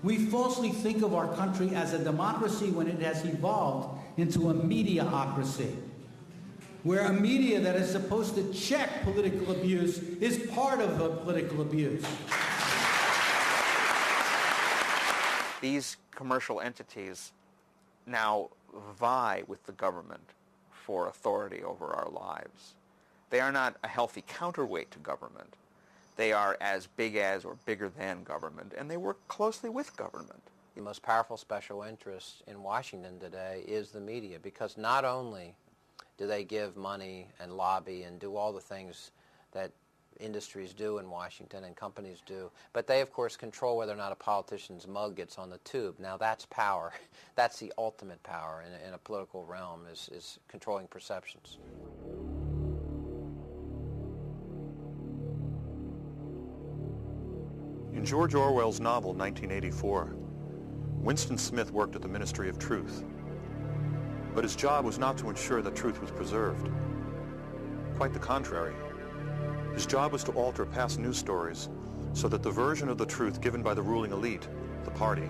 We falsely think of our country as a democracy when it has evolved into a mediaocracy, where a media that is supposed to check political abuse is part of the political abuse. These commercial entities now vie with the government for authority over our lives. They are not a healthy counterweight to government. They are as big as or bigger than government, and they work closely with government. The most powerful special interest in Washington today is the media, because not only do they give money and lobby and do all the things that industries do in Washington and companies do, but they, of course, control whether or not a politician's mug gets on the tube. Now, that's power. That's the ultimate power in a political realm, is controlling perceptions. In George Orwell's novel, 1984, Winston Smith worked at the Ministry of Truth, but his job was not to ensure that truth was preserved. Quite the contrary. His job was to alter past news stories so that the version of the truth given by the ruling elite, the party,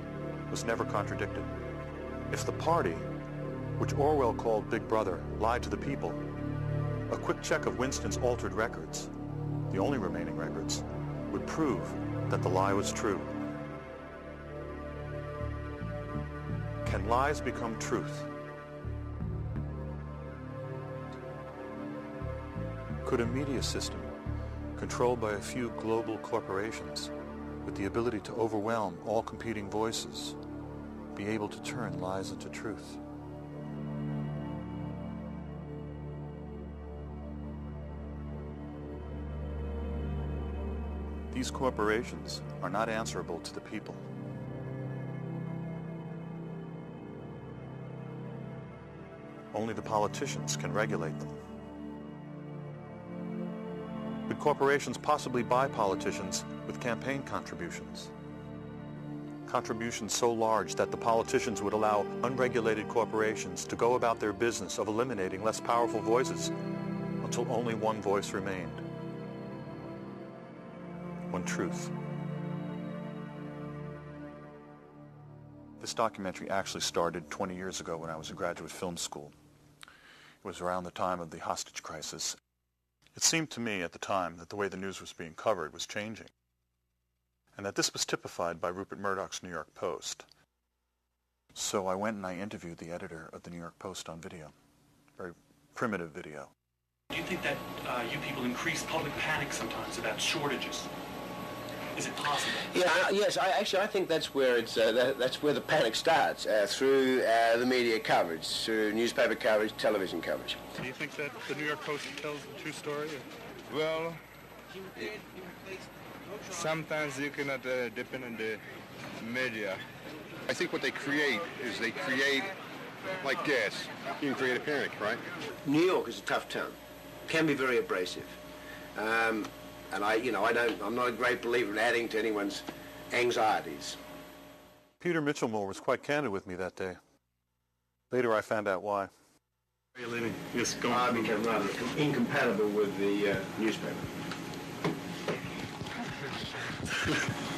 was never contradicted. If the party, which Orwell called Big Brother, lied to the people, a quick check of Winston's altered records, the only remaining records, would prove that the lie was true. Can lies become truth? Could a media system controlled by a few global corporations with the ability to overwhelm all competing voices be able to turn lies into truth? These corporations are not answerable to the people. Only the politicians can regulate them. Could corporations possibly buy politicians with campaign contributions? Contributions so large that the politicians would allow unregulated corporations to go about their business of eliminating less powerful voices until only one voice remained. One truth. This documentary actually started 20 years ago when I was in graduate film school. It was around the time of the hostage crisis. It seemed to me at the time that the way the news was being covered was changing, and that this was typified by Rupert Murdoch's New York Post. So I went and I interviewed the editor of the New York Post on video, very primitive video. Do you think that you people increase public panic sometimes about shortages? Is it possible? Yeah, yes. I think that's where that's where the panic starts, through the media coverage, through newspaper coverage, television coverage. Do you think that the New York Post tells the true story? Well, sometimes you cannot depend on the media. I think what they create is they create, like gas, you can create a panic, right? New York is a tough town, can be very abrasive. And I'm not a great believer in adding to anyone's anxieties. Peter Mitchellmore was quite candid with me that day. Later I found out why. Are you leaving? Yes, go I on. became rather incompatible with the newspaper.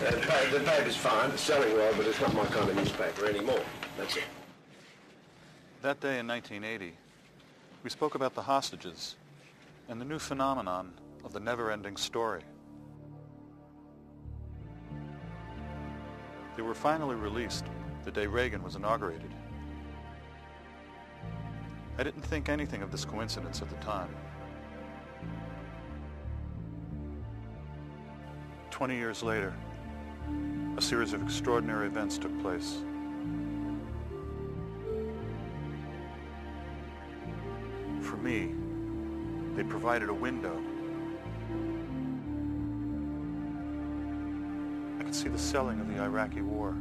The paper's fine, it's selling well, but it's not my kind of newspaper anymore. That's it. That day in 1980, we spoke about the hostages and the new phenomenon of the never-ending story. They were finally released the day Reagan was inaugurated. I didn't think anything of this coincidence at the time. 20 years later, a series of extraordinary events took place. For me, they provided a window. I could see the selling of the Iraqi war,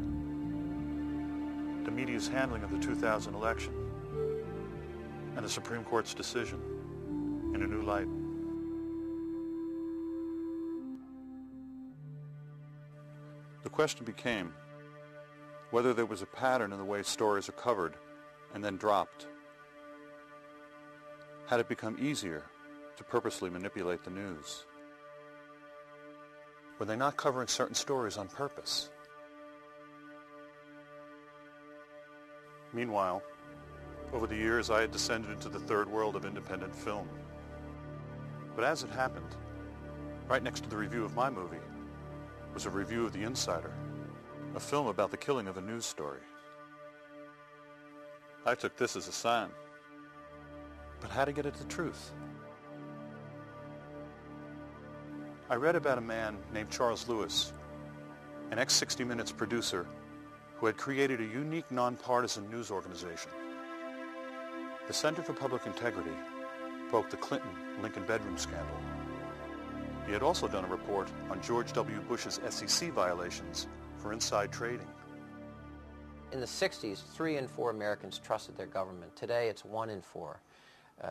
the media's handling of the 2000 election, and the Supreme Court's decision in a new light. The question became whether there was a pattern in the way stories are covered and then dropped. Had it become easier to purposely manipulate the news? Were they not covering certain stories on purpose? Meanwhile, over the years, I had descended into the third world of independent film. But as it happened, right next to the review of my movie was a review of The Insider, a film about the killing of a news story. I took this as a sign. But how to get at the truth? I read about a man named Charles Lewis, an ex-60 Minutes producer who had created a unique nonpartisan news organization. The Center for Public Integrity broke the Clinton-Lincoln bedroom scandal. He had also done a report on George W. Bush's SEC violations for inside trading. In the 60s, 3 in 4 Americans trusted their government. Today, it's 1 in 4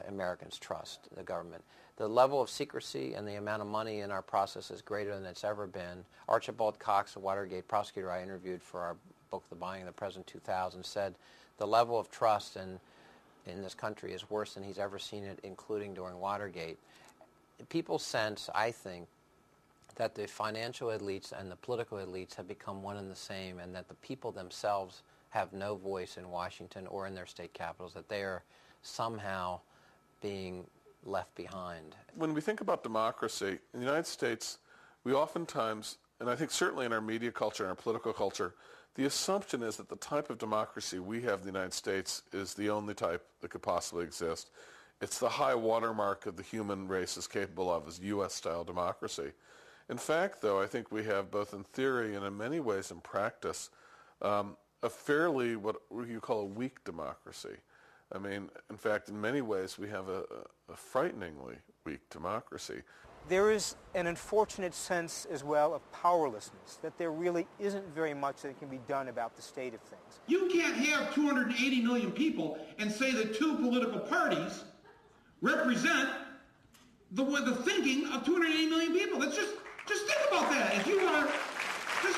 Americans trust the government. The level of secrecy and the amount of money in our process is greater than it's ever been. Archibald Cox, a Watergate prosecutor I interviewed for our book, The Buying of the President 2000, said the level of trust in this country is worse than he's ever seen it, including during Watergate. People sense, I think, that the financial elites and the political elites have become one and the same, and that the people themselves have no voice in Washington or in their state capitals, that they are somehow being left behind. When we think about democracy, in the United States, we oftentimes, and I think certainly in our media culture and our political culture, the assumption is that the type of democracy we have in the United States is the only type that could possibly exist. It's the high watermark of the human race is capable of, is U.S.-style democracy. In fact, though, I think we have, both in theory and in many ways in practice, a fairly, what you call a weak democracy. I mean, in fact, in many ways, we have a frighteningly weak democracy. There is an unfortunate sense as well of powerlessness, that there really isn't very much that can be done about the state of things. You can't have 280 million people and say that 2 political parties represent the thinking of 280 million people. That's just think about that. If you want to just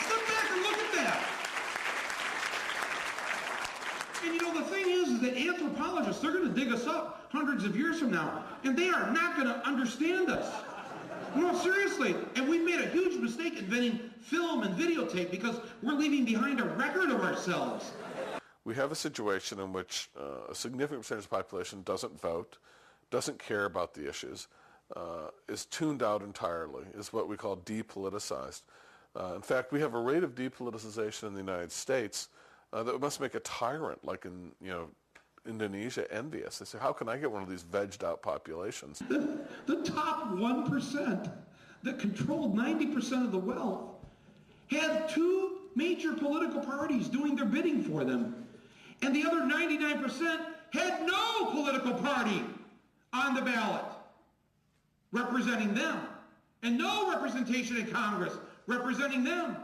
step back and look at that. And you know, the thing is that anthropologists, they're going to dig us up hundreds of years from now, and they are not going to understand us. No, seriously. And we made a huge mistake inventing film and videotape because we're leaving behind a record of ourselves. We have a situation in which a significant percentage of the population doesn't vote, doesn't care about the issues, is tuned out entirely, is what we call depoliticized. In fact, we have a rate of depoliticization in the United States that must make a tyrant like in Indonesia envious. They say, how can I get one of these vegged out populations? The top 1% that controlled 90% of the wealth had 2 major political parties doing their bidding for them. And the other 99% had no political party on the ballot representing them, and no representation in Congress representing them.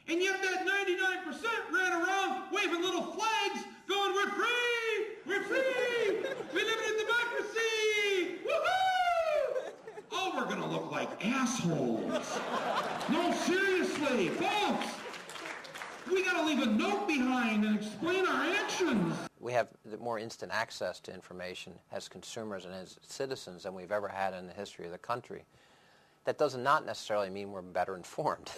And yet that 99% ran around waving little flags going, we're free! We're free! We live in a democracy! Woohoo! Oh, we're going to look like assholes. No, seriously, folks. We got to leave a note behind and explain our actions. We have more instant access to information as consumers and as citizens than we've ever had in the history of the country. That does not necessarily mean we're better informed.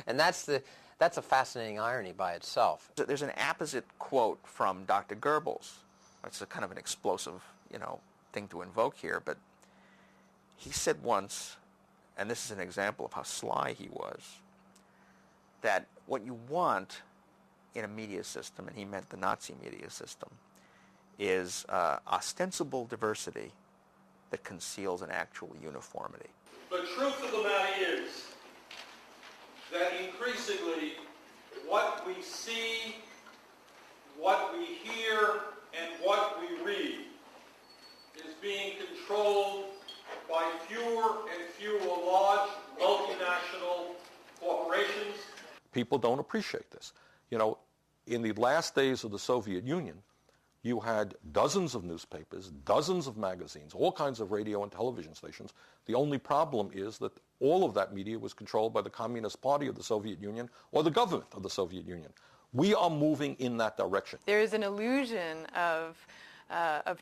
And that's a fascinating irony by itself. There's an apposite quote from Dr. Goebbels. It's a kind of an explosive, thing to invoke here, but he said once, and this is an example of how sly he was, that what you want in a media system, and he meant the Nazi media system, is ostensible diversity that conceals an actual uniformity. The truth of the matter is that increasingly what we see, what we hear, and what we read is being controlled by fewer and fewer large multinational corporations. People don't appreciate this. In the last days of the Soviet Union, you had dozens of newspapers, dozens of magazines, all kinds of radio and television stations. The only problem is that all of that media was controlled by the Communist Party of the Soviet Union or the government of the Soviet Union. We are moving in that direction. There is an illusion of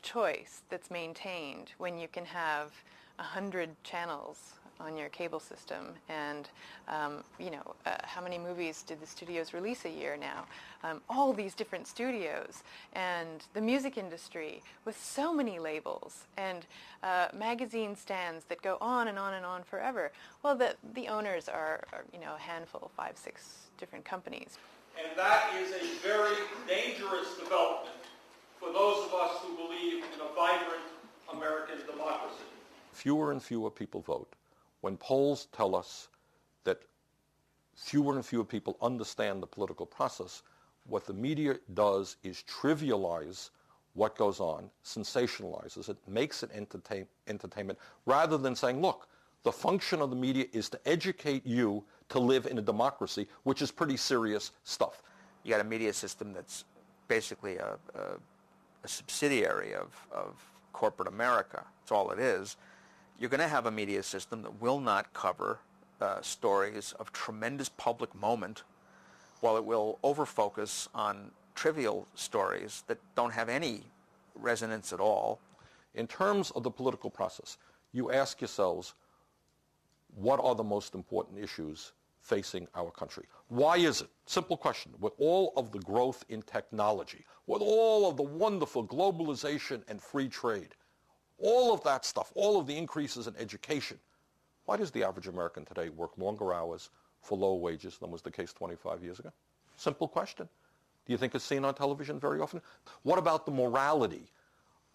choice that's maintained when you can have 100 channels on your cable system, and how many movies did the studios release a year now? All these different studios, and the music industry with so many labels, and magazine stands that go on and on and on forever. Well, the owners are a handful, 5, 6 different companies. And that is a very dangerous development for those of us who believe in a vibrant American democracy. Fewer and fewer people vote. When polls tell us that fewer and fewer people understand the political process, what the media does is trivialize what goes on, sensationalizes it, makes it entertainment, rather than saying, look, the function of the media is to educate you to live in a democracy, which is pretty serious stuff. You got a media system that's basically a subsidiary of corporate America. That's all it is. You're going to have a media system that will not cover stories of tremendous public moment, while it will overfocus on trivial stories that don't have any resonance at all. In terms of the political process, you ask yourselves, what are the most important issues facing our country? Why is it? Simple question. With all of the growth in technology, with all of the wonderful globalization and free trade, all of that stuff, all of the increases in education, why does the average American today work longer hours for lower wages than was the case 25 years ago? Simple question. Do you think it's seen on television very often? What about the morality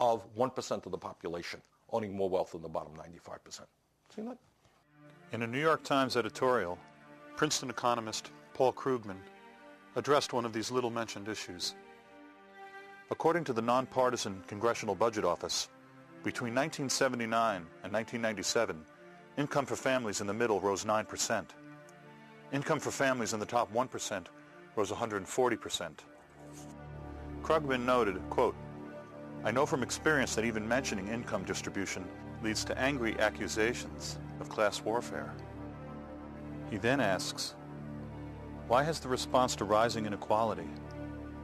of 1% of the population owning more wealth than the bottom 95%? Seen that? In a New York Times editorial, Princeton economist Paul Krugman addressed one of these little-mentioned issues. According to the nonpartisan Congressional Budget Office, between 1979 and 1997, income for families in the middle rose 9%. Income for families in the top 1% rose 140%. Krugman noted, quote, "I know from experience that even mentioning income distribution leads to angry accusations of class warfare." He then asks, why has the response to rising inequality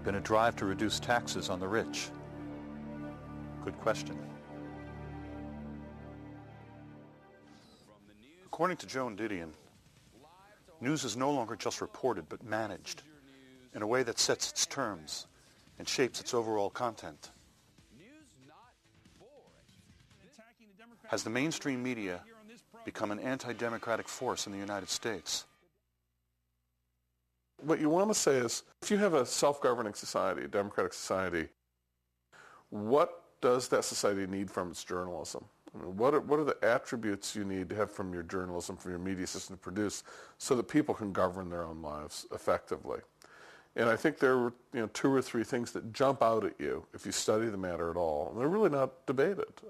been a drive to reduce taxes on the rich? Good question. According to Joan Didion, news is no longer just reported but managed in a way that sets its terms and shapes its overall content. Has the mainstream media become an anti-democratic force in the United States? What you want to say is, if you have a self-governing society, a democratic society, what does that society need from its journalism? I mean, what are the attributes you need to have from your journalism, from your media system to produce, so that people can govern their own lives effectively? And I think there are 2 or 3 things that jump out at you if you study the matter at all. And they're really not debated.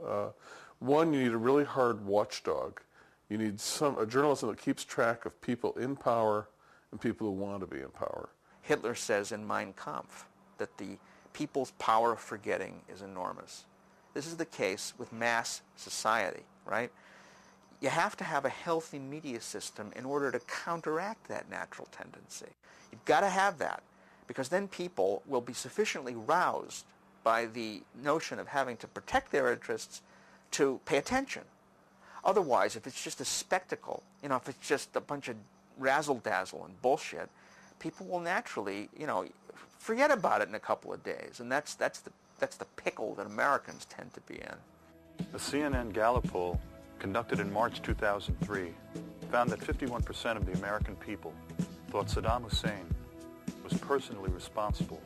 One, you need a really hard watchdog. You need a journalism that keeps track of people in power and people who want to be in power. Hitler says in Mein Kampf that the people's power of forgetting is enormous. This is the case with mass society, right? You have to have a healthy media system in order to counteract that natural tendency. You've got to have that, because then people will be sufficiently roused by the notion of having to protect their interests to pay attention. Otherwise, if it's just a spectacle, if it's just a bunch of razzle-dazzle and bullshit, people will naturally, forget about it in a couple of days. And that's the pickle that Americans tend to be in. A CNN Gallup poll conducted in March 2003 found that 51% of the American people thought Saddam Hussein was personally responsible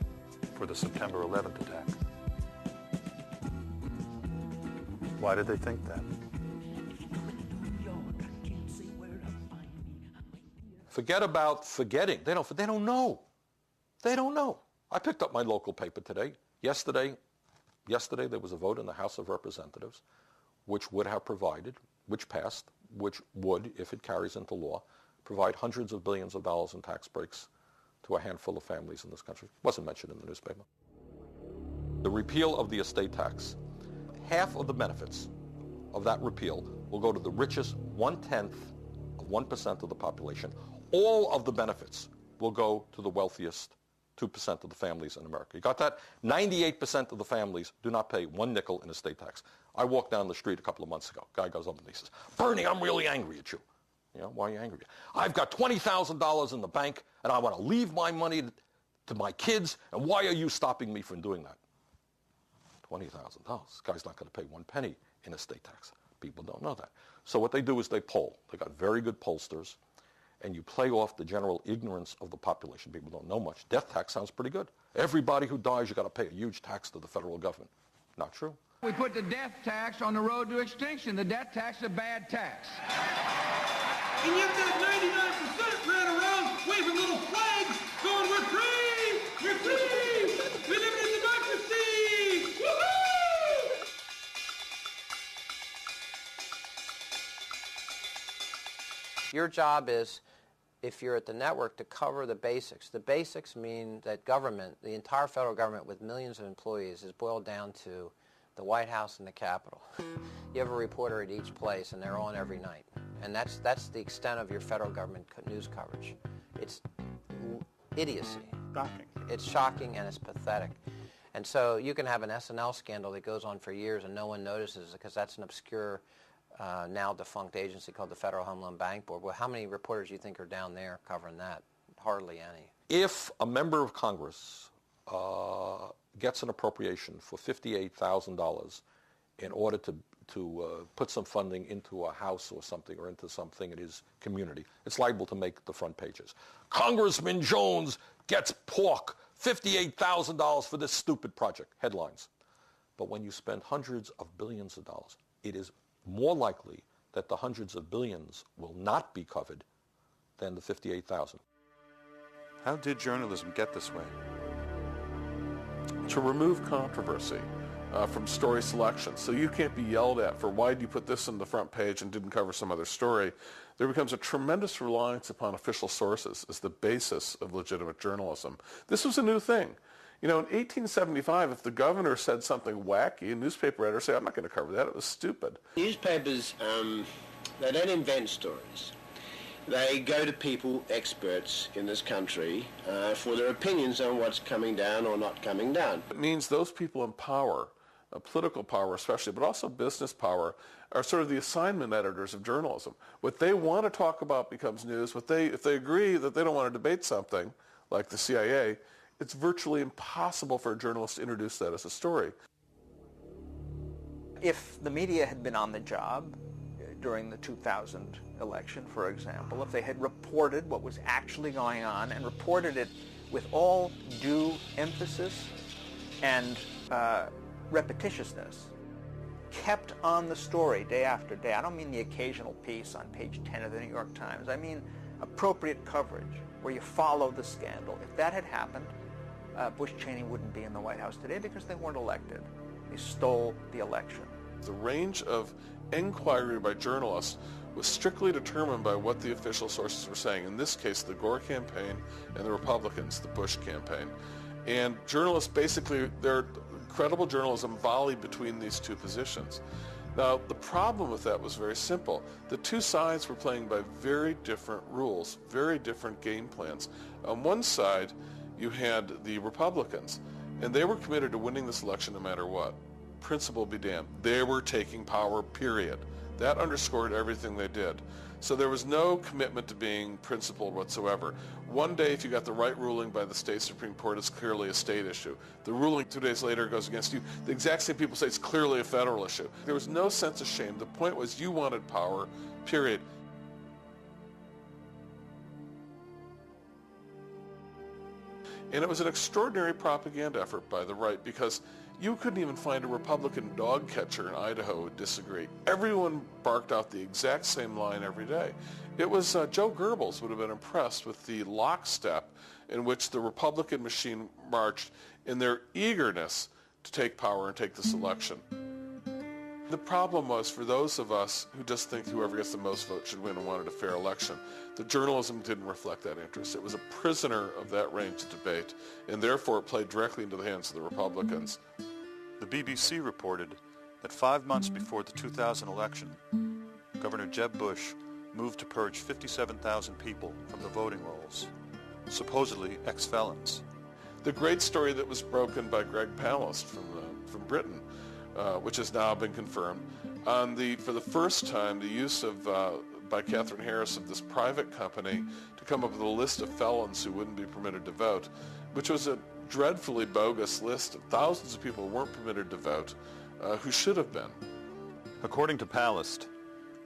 for the September 11th attack. Why did they think that? Forget about forgetting. They don't know. They don't know. I picked up my local paper today. Yesterday there was a vote in the House of Representatives which would have provided, which passed, which would, if it carries into law, provide hundreds of billions of dollars in tax breaks to a handful of families in this country. It wasn't mentioned in the newspaper. The repeal of the estate tax, half of the benefits of that repeal will go to the richest 1/10 of 1% of the population. All of the benefits will go to the wealthiest 2% of the families in America. You got that? 98% of the families do not pay 1 nickel in estate tax. I walked down the street a couple of months ago. Guy goes up and he says, Bernie, I'm really angry at you. You know, why are you angry? I've got $20,000 in the bank, and I want to leave my money to my kids, and why are you stopping me from doing that? $20,000. This guy's not going to pay 1 penny in estate tax. People don't know that. So what they do is they poll. They got very good pollsters, and you play off the general ignorance of the population. People don't know much. Death tax sounds pretty good. Everybody who dies, you got to pay a huge tax to the federal government. Not true. We put the death tax on the road to extinction. The death tax is a bad tax. And yet that 99% ran around waving little flags going, we're free! We're free! We live in democracy! Woohoo! Your job is, if you're at the network, to cover the basics. The basics mean that government, the entire federal government with millions of employees, is boiled down to the White House and the Capitol. You have a reporter at each place, and they're on every night. And that's the extent of your federal government news coverage. It's idiocy. Shocking. It's shocking and it's pathetic. And so you can have an SNL scandal that goes on for years and no one notices because that's an obscure, now defunct agency called the Federal Home Loan Bank Board. Well, how many reporters do you think are down there covering that? Hardly any. If a member of Congress gets an appropriation for $58,000 in order to put some funding into a house or something or into something in his community, it's liable to make the front pages. Congressman Jones gets pork, $58,000 for this stupid project, headlines. But when you spend hundreds of billions of dollars, it is more likely that the hundreds of billions will not be covered than the $58,000. How did journalism get this way? To remove controversy from story selection. So you can't be yelled at for why did you put this on the front page and didn't cover some other story. There becomes a tremendous reliance upon official sources as the basis of legitimate journalism. This was a new thing. You know, in 1875, if the governor said something wacky, a newspaper editor would say, I'm not going to cover that. It was stupid. Newspapers, they don't invent stories. They go to people, experts in this country, for their opinions on what's coming down or not coming down. It means those people in power, political power especially, but also business power, are sort of the assignment editors of journalism. What they want to talk about becomes news. If they agree that they don't want to debate something, like the CIA, it's virtually impossible for a journalist to introduce that as a story. If the media had been on the job during the 2000 election, for example, if they had reported what was actually going on and reported it with all due emphasis and repetitiousness, kept on the story day after day. I don't mean the occasional piece on page 10 of the New York Times. I mean appropriate coverage where you follow the scandal. If that had happened, Bush Cheney wouldn't be in the White House today because they weren't elected. They stole the election. The range of inquiry by journalists was strictly determined by what the official sources were saying. In this case, the Gore campaign and the Republicans, the Bush campaign. And journalists basically, their credible journalism volleyed between these two positions. Now, the problem with that was very simple. The two sides were playing by very different rules, very different game plans. On one side, you had the Republicans, and they were committed to winning this election no matter what. Principle be damned. They were taking power, period. That underscored everything they did. So there was no commitment to being principled whatsoever. One day, if you got the right ruling by the state Supreme Court, it's clearly a state issue. The ruling 2 days later goes against you. The exact same people say it's clearly a federal issue. There was no sense of shame. The point was you wanted power, period. And it was an extraordinary propaganda effort by the right because you couldn't even find a Republican dog catcher in Idaho who would disagree. Everyone barked out the exact same line every day. It was Joe Goebbels would have been impressed with the lockstep in which the Republican machine marched in their eagerness to take power and take this election. The problem was for those of us who just think whoever gets the most votes should win and wanted a fair election, the journalism didn't reflect that interest. It was a prisoner of that range of debate, and therefore it played directly into the hands of the Republicans. The BBC reported that 5 months before the 2000 election, Governor Jeb Bush moved to purge 57,000 people from the voting rolls, supposedly ex-felons. The great story that was broken by Greg Palast from Britain which has now been confirmed. For the first time, the use of by Catherine Harris of this private company to come up with a list of felons who wouldn't be permitted to vote, which was a dreadfully bogus list of thousands of people who weren't permitted to vote, who should have been. According to Palast,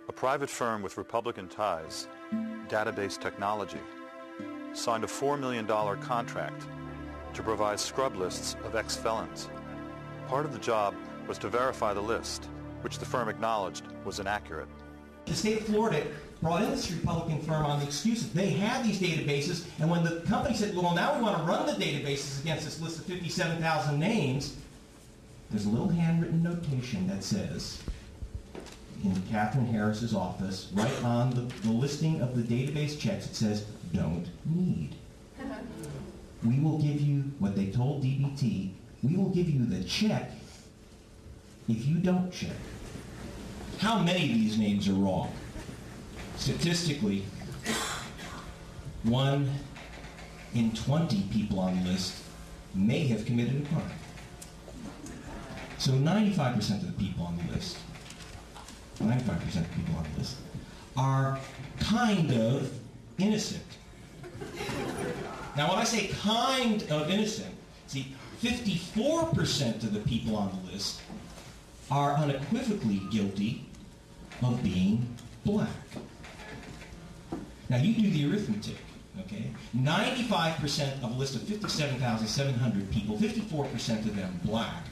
a private firm with Republican ties, Database Technology, signed a $4 million contract to provide scrub lists of ex-felons. Part of the job was to verify the list, which the firm acknowledged was inaccurate. The state of Florida brought in this Republican firm on the excuse that they had these databases, and when the company said, well, now we want to run the databases against this list of 57,000 names, there's a little handwritten notation that says, in Catherine Harris's office, right on the listing of the database checks, it says, don't need. We will give you what they told DBT, we will give you the check if you don't check. How many of these names are wrong? Statistically, 1 in 20 people on the list may have committed a crime. So 95% of the people on the list, 95% of the people on the list, are kind of innocent. Now when I say kind of innocent, see, 54% of the people on the list are unequivocally guilty of being black. Now you do the arithmetic, okay? 95% of a list of 57,700 people, 54% of them black.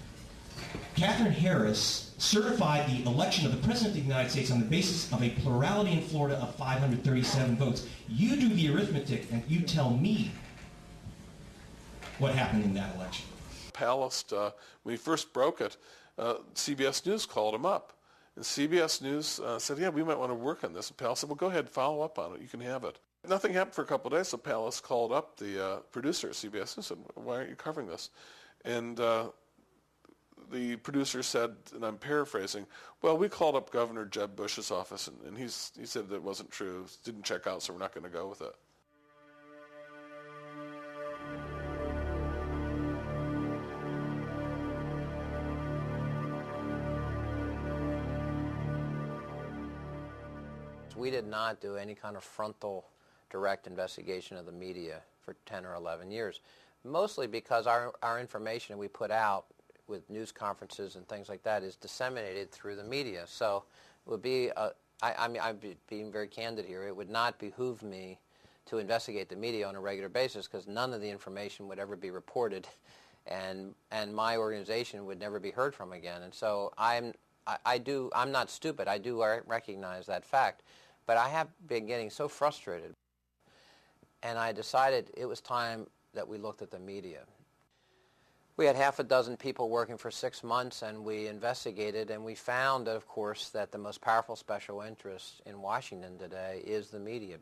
Catherine Harris certified the election of the President of the United States on the basis of a plurality in Florida of 537 votes. You do the arithmetic and you tell me what happened in that election. Palast, when he first broke it, CBS News called him up. And CBS News said, yeah, we might want to work on this. And Palast said, well, go ahead, follow up on it. You can have it. Nothing happened for a couple of days, so Palast called up the producer at CBS News and said, why aren't you covering this? And the producer said, and I'm paraphrasing, well, we called up Governor Jeb Bush's office, and he said that it wasn't true, didn't check out, so we're not going to go with it. We did not do any kind of frontal, direct investigation of the media for 10 or 11 years, mostly because our information we put out with news conferences and things like that is disseminated through the media. So it would be, I'm being very candid here, it would not behoove me to investigate the media on a regular basis because none of the information would ever be reported and my organization would never be heard from again. And so I'm not stupid, I do recognize that fact. But I have been getting so frustrated, and I decided it was time that we looked at the media. We had half a dozen people working for 6 months, and we investigated, and we found, of course, that the most powerful special interest in Washington today is the media.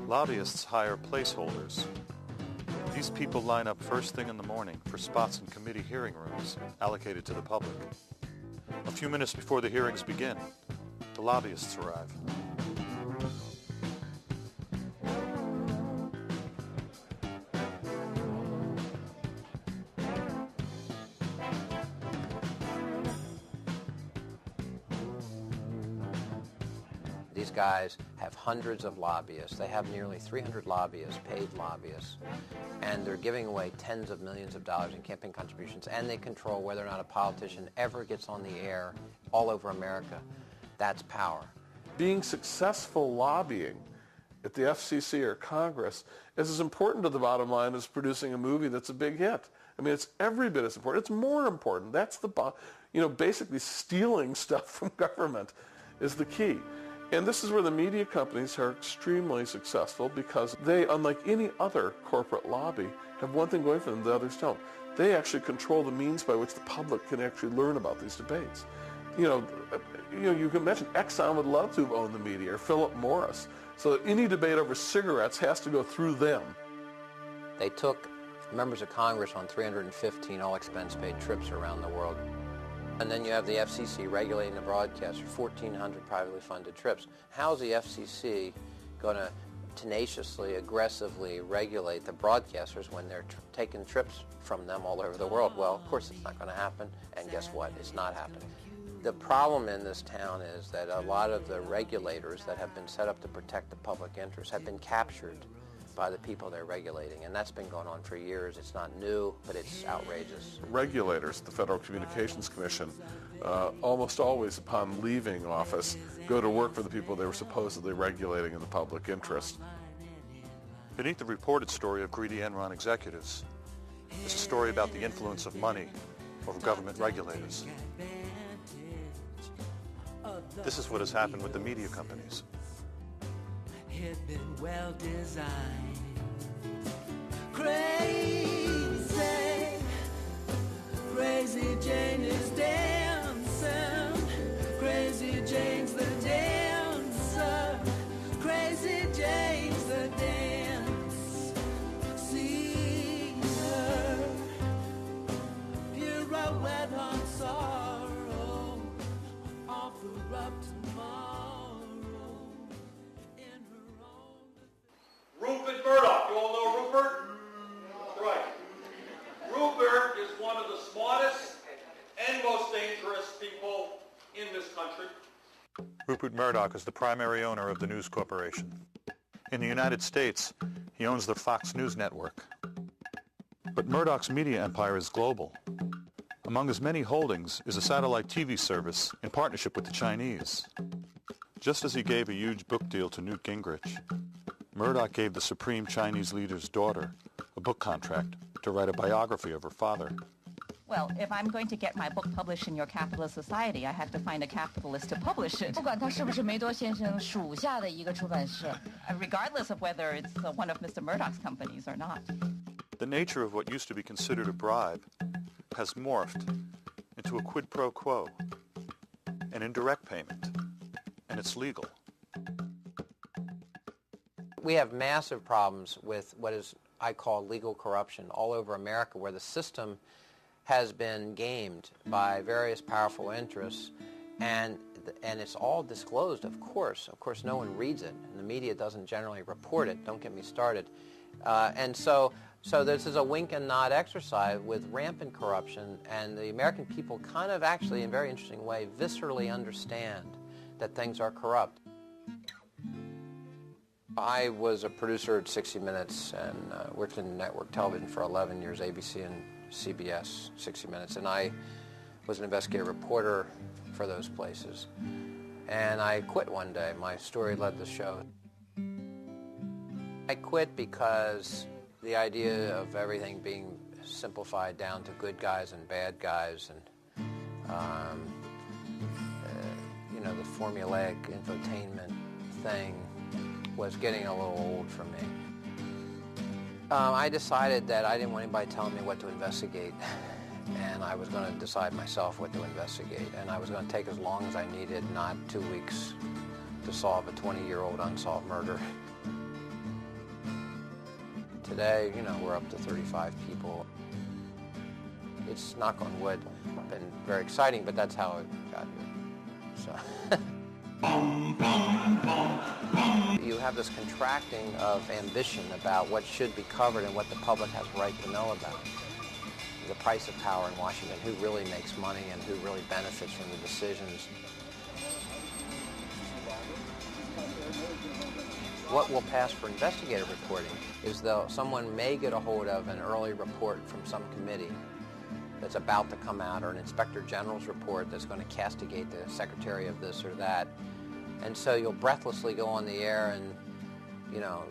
Lobbyists hire placeholders. These people line up first thing in the morning for spots in committee hearing rooms allocated to the public. A few minutes before the hearings begin, the lobbyists arrive. These guys have hundreds of lobbyists. They have nearly 300 lobbyists, paid lobbyists, and they're giving away tens of millions of dollars in campaign contributions, and they control whether or not a politician ever gets on the air all over America. That's power. Being successful lobbying at the FCC or Congress is as important to the bottom line as producing a movie that's a big hit. I mean, it's every bit as important. It's more important. That's basically stealing stuff from government is the key. And this is where the media companies are extremely successful because they, unlike any other corporate lobby, have one thing going for them the others don't. They actually control the means by which the public can actually learn about these debates. You can imagine Exxon would love to have owned the media, or Philip Morris. So any debate over cigarettes has to go through them. They took members of Congress on 315 all-expense-paid trips around the world. And then you have the FCC regulating the broadcaster, 1,400 privately funded trips. How is the FCC going to tenaciously, aggressively regulate the broadcasters when they're taking trips from them all over the world? Well, of course it's not going to happen, and guess what? It's not happening. The problem in this town is that a lot of the regulators that have been set up to protect the public interest have been captured by the people they're regulating, and that's been going on for years. It's not new, but it's outrageous. Regulators, the Federal Communications Commission, almost always upon leaving office, go to work for the people they were supposedly regulating in the public interest. Beneath the reported story of greedy Enron executives is a story about the influence of money over government regulators. This is what has happened with the media companies. Had been well designed. Crazy, crazy Jane is dancing. Crazy Jane's the dancer. Crazy Jane's the dance. See her, pure red hot sorrow, offer up tomorrow. Rupert Murdoch. You all know Rupert? That's right. Rupert is one of the smartest and most dangerous people in this country. Rupert Murdoch is the primary owner of the News Corporation. In the United States, he owns the Fox News network. But Murdoch's media empire is global. Among his many holdings is a satellite TV service in partnership with the Chinese. Just as he gave a huge book deal to Newt Gingrich, Murdoch gave the supreme Chinese leader's daughter a book contract to write a biography of her father. Well, if I'm going to get my book published in your capitalist society, I have to find a capitalist to publish it. 不管他是不是梅多先生属下的一个出版社 Regardless of whether it's one of Mr. Murdoch's companies or not. The nature of what used to be considered a bribe has morphed into a quid pro quo, an indirect payment, and it's legal. We have massive problems with what I call legal corruption all over America, where the system has been gamed by various powerful interests, and it's all disclosed, of course. Of course, no one reads it, and the media doesn't generally report it. Don't get me started. And so this is a wink and nod exercise with rampant corruption, and the American people kind of actually, in a very interesting way, viscerally understand that things are corrupt. I was a producer at 60 Minutes and worked in network television for 11 years, ABC and CBS, 60 Minutes, and I was an investigative reporter for those places. And I quit one day. My story led the show. I quit because the idea of everything being simplified down to good guys and bad guys and, the formulaic infotainment thing was getting a little old for me. I decided that I didn't want anybody telling me what to investigate, and I was going to decide myself what to investigate, and I was going to take as long as I needed, not 2 weeks, to solve a 20-year-old unsolved murder. Today, we're up to 35 people. It's, knock on wood, been very exciting, but that's how it got here. So. You have this contracting of ambition about what should be covered and what the public has a right to know about. The price of power in Washington, who really makes money and who really benefits from the decisions. What will pass for investigative reporting is though someone may get a hold of an early report from some committee that's about to come out, or an inspector general's report that's going to castigate the secretary of this or that. And so you'll breathlessly go on the air and,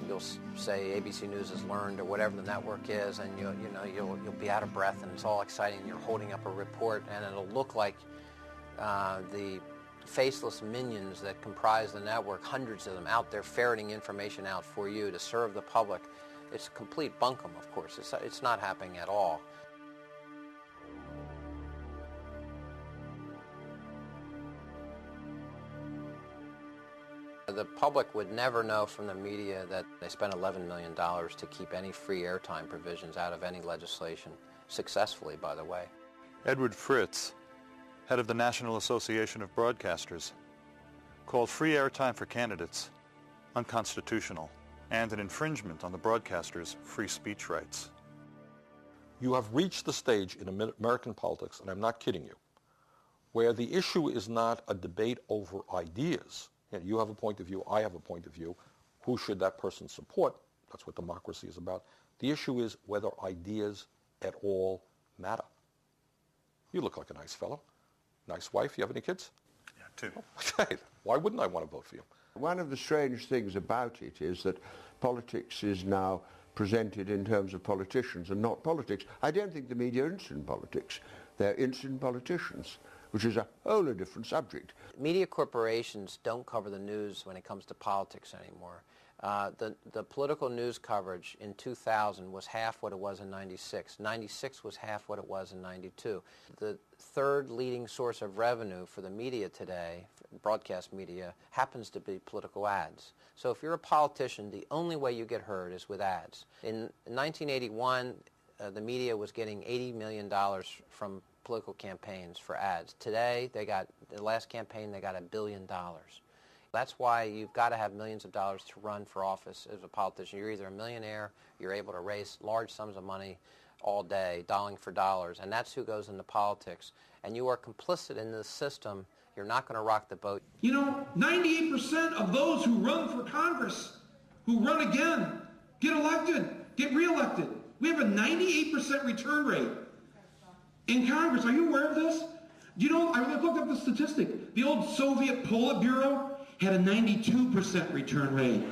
you'll say ABC News has learned or whatever the network is, and you'll be out of breath, and it's all exciting, and you're holding up a report, and it'll look like the faceless minions that comprise the network, hundreds of them out there ferreting information out for you to serve the public. It's complete bunkum, of course. It's not happening at all. The public would never know from the media that they spent $11 million to keep any free airtime provisions out of any legislation, successfully, by the way. Edward Fritz, head of the National Association of Broadcasters, called free airtime for candidates unconstitutional and an infringement on the broadcasters' free speech rights. You have reached the stage in American politics, and I'm not kidding you, where the issue is not a debate over ideas. You have a point of view, I have a point of view. Who should that person support? That's what democracy is about. The issue is whether ideas at all matter. You look like a nice fellow. Nice wife. You have any kids? Yeah, two. Okay. Why wouldn't I want to vote for you? One of the strange things about it is that politics is now presented in terms of politicians and not politics. I don't think the media are interested in politics. They're interested in politicians, which is a whole different subject. Media corporations don't cover the news when it comes to politics anymore. The political news coverage in 2000 was half what it was in 96. 96 was half what it was in 92. The third leading source of revenue for the media today, broadcast media, happens to be political ads. So if you're a politician, the only way you get heard is with ads. In 1981, the media was getting $80 million from political campaigns for ads. Today, the last campaign, they got $1 billion. That's why you've got to have millions of dollars to run for office as a politician. You're either a millionaire, you're able to raise large sums of money all day, dollar for dollars, and that's who goes into politics. And you are complicit in this system. You're not going to rock the boat. You know, 98% of those who run for Congress, who run again, get elected, get reelected. We have a 98% return rate in Congress. Are you aware of this? You know, I looked up the statistic. The old Soviet Politburo had a 92% return rate.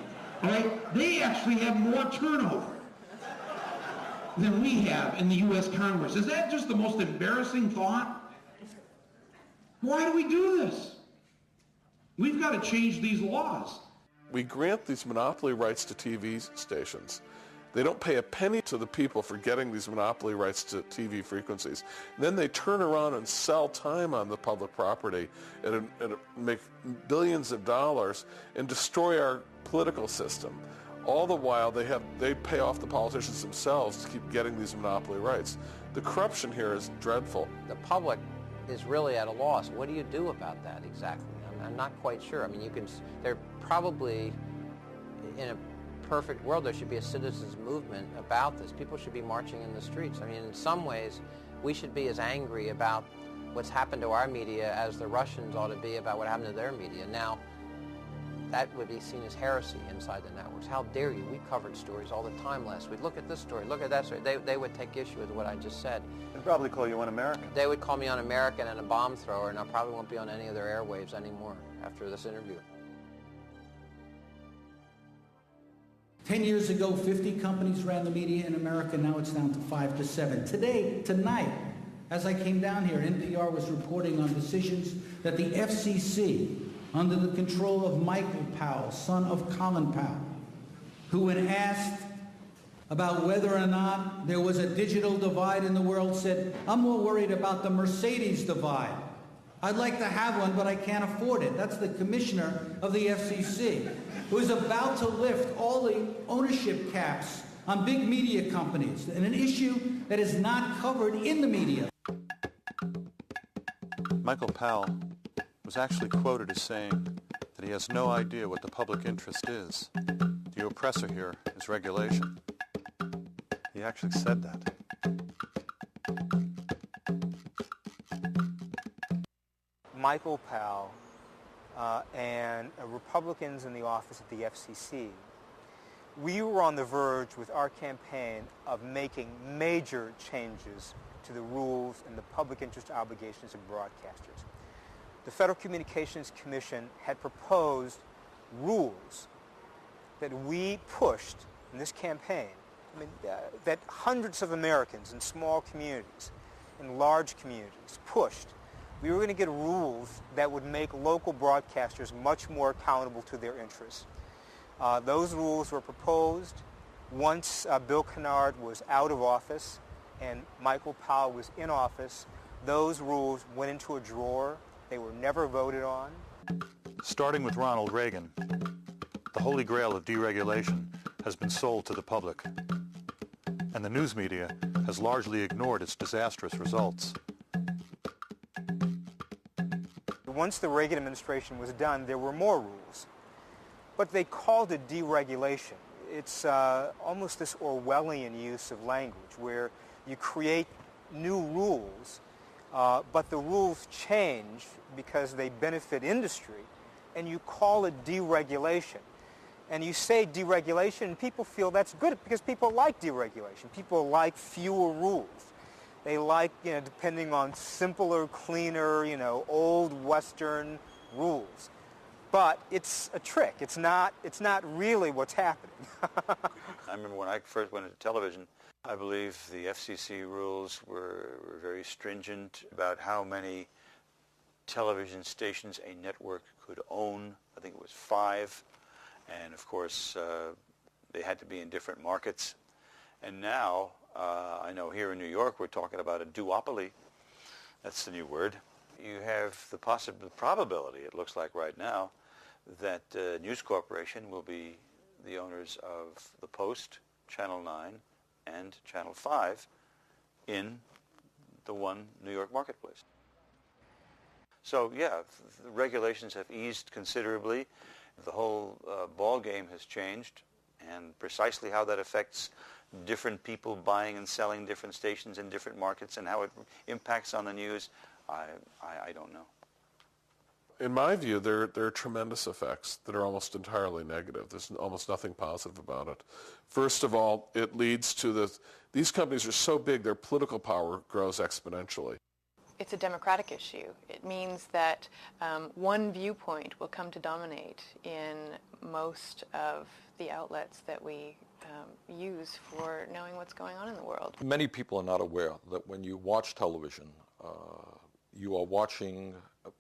All right? They actually have more turnover than we have in the U.S. Congress. Is that just the most embarrassing thought? Why do we do this? We've got to change these laws. We grant these monopoly rights to TV stations. They don't pay a penny to the people for getting these monopoly rights to TV frequencies. Then they turn around and sell time on the public property and make billions of dollars and destroy our political system. All the while, they pay off the politicians themselves to keep getting these monopoly rights. The corruption here is dreadful. The public is really at a loss. What do you do about that exactly? I'm not quite sure. I mean, they're probably in a perfect world, there should be a citizens movement about this. People should be marching in the streets. I mean, in some ways, we should be as angry about what's happened to our media as the Russians ought to be about what happened to their media. Now, that would be seen as heresy inside the networks. How dare you? We covered stories all the time last week. Look at this story. Look at that story. They would take issue with what I just said. They'd probably call you un-American. They would call me un-American and a bomb thrower, and I probably won't be on any of their airwaves anymore after this interview. 10 years ago, 50 companies ran the media in America. Now it's down to 5 to 7. Tonight, as I came down here, NPR was reporting on decisions that the FCC, under the control of Michael Powell, son of Colin Powell, who when asked about whether or not there was a digital divide in the world, said, "I'm more worried about the Mercedes divide. I'd like to have one, but I can't afford it." That's the commissioner of the FCC, who is about to lift all the ownership caps on big media companies, and an issue that is not covered in the media. Michael Powell was actually quoted as saying that he has no idea what the public interest is. The oppressor here is regulation. He actually said that. Michael Powell and Republicans in the office of the FCC, we were on the verge with our campaign of making major changes to the rules and the public interest obligations of broadcasters. The Federal Communications Commission had proposed rules that we pushed in this campaign, that hundreds of Americans in small communities, in large communities, pushed. We were going to get rules that would make local broadcasters much more accountable to their interests. Those rules were proposed once Bill Kennard was out of office and Michael Powell was in office. Those rules went into a drawer. They were never voted on. Starting with Ronald Reagan, the holy grail of deregulation has been sold to the public, and the news media has largely ignored its disastrous results. Once the Reagan administration was done, there were more rules, but they called it deregulation. It's almost this Orwellian use of language where you create new rules, but the rules change because they benefit industry, and you call it deregulation. And you say deregulation, and people feel that's good because people like deregulation. People like fewer rules. They like, depending on simpler, cleaner, old Western rules. But it's a trick. It's not really what's happening. I remember when I first went into television, I believe the FCC rules were very stringent about how many television stations a network could own. I think it was 5. And of course, they had to be in different markets. And now, I know here in New York, we're talking about a duopoly. That's the new word. You have the probability, it looks like right now, that News Corporation will be the owners of the Post, Channel 9, and Channel 5 in the one New York marketplace. So yeah, the regulations have eased considerably. The whole ball game has changed, and precisely how that affects different people buying and selling different stations in different markets and how it impacts on the news, I don't know. In my view, there are tremendous effects that are almost entirely negative. There's almost nothing positive about it. First of all, it leads to these companies are so big, their political power grows exponentially. It's a democratic issue. It means that one viewpoint will come to dominate in most of the outlets that we use for knowing what's going on in the world. Many people are not aware that when you watch television, you are watching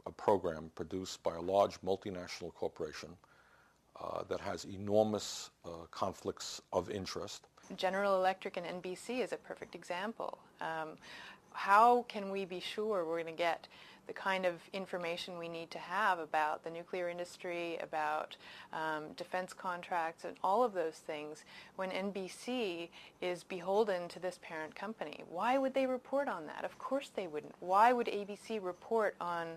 a program produced by a large multinational corporation that has enormous conflicts of interest. General Electric and NBC is a perfect example. How can we be sure we're going to get the kind of information we need to have about the nuclear industry, about defense contracts, and all of those things when NBC is beholden to this parent company? Why would they report on that? Of course they wouldn't. Why would ABC report on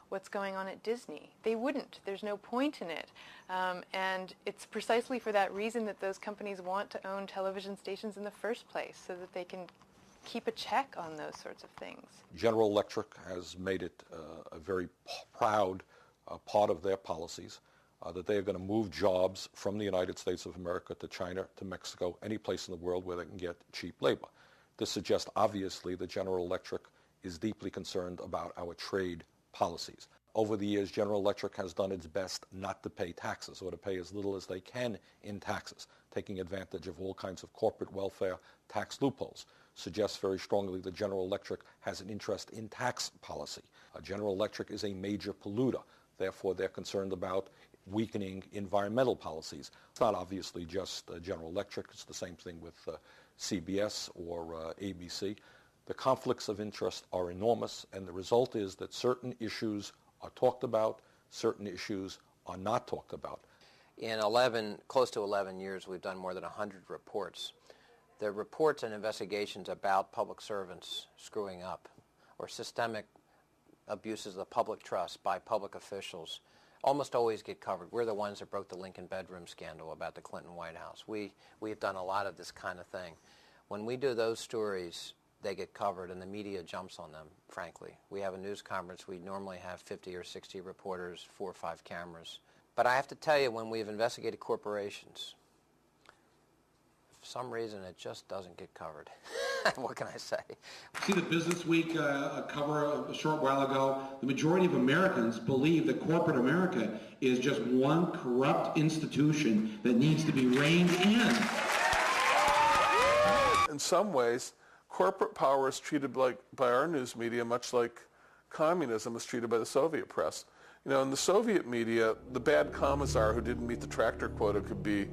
what's going on at Disney? They wouldn't. There's no point in it. And it's precisely for that reason that those companies want to own television stations in the first place, so that they can keep a check on those sorts of things. General Electric has made it a very proud part of their policies that they are going to move jobs from the United States of America to China, to Mexico, any place in the world where they can get cheap labor. This suggests obviously that General Electric is deeply concerned about our trade policies. Over the years, General Electric has done its best not to pay taxes, or to pay as little as they can in taxes, taking advantage of all kinds of corporate welfare tax loopholes. Suggests very strongly that General Electric has an interest in tax policy. General Electric is a major polluter. Therefore, they're concerned about weakening environmental policies. It's not obviously just General Electric. It's the same thing with CBS or ABC. The conflicts of interest are enormous, and the result is that certain issues are talked about, certain issues are not talked about. In close to 11 years, we've done more than 100 reports. The reports and investigations about public servants screwing up or systemic abuses of public trust by public officials almost always get covered. We're the ones that broke the Lincoln bedroom scandal about the Clinton White House. We've done a lot of this kind of thing. When we do those stories, they get covered, and the media jumps on them, frankly. We have a news conference. We normally have 50 or 60 reporters, 4 or 5 cameras. But I have to tell you, when we've investigated corporations, for some reason, it just doesn't get covered. What can I say? See the Business Week cover a short while ago. The majority of Americans believe that corporate America is just one corrupt institution that needs to be reined in. In some ways, corporate power is treated by our news media much like communism was treated by the Soviet press. In the Soviet media, the bad commissar who didn't meet the tractor quota could be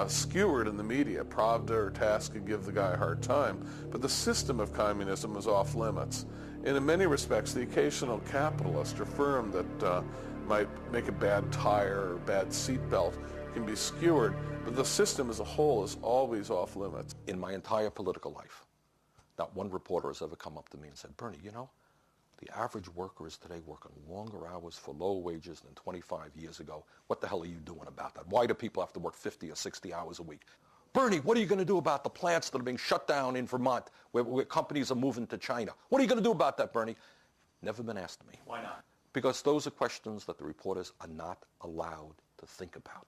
skewered in the media. Pravda or TASS could give the guy a hard time. But the system of communism was off limits. And in many respects, the occasional capitalist or firm that might make a bad tire or bad seatbelt can be skewered, but the system as a whole is always off limits. In my entire political life, not one reporter has ever come up to me and said, Bernie, you know, the average worker is today working longer hours for low wages than 25 years ago. What the hell are you doing about that? Why do people have to work 50 or 60 hours a week? Bernie, what are you going to do about the plants that are being shut down in Vermont where companies are moving to China? What are you going to do about that, Bernie? Never been asked to me. Why not? Because those are questions that the reporters are not allowed to think about.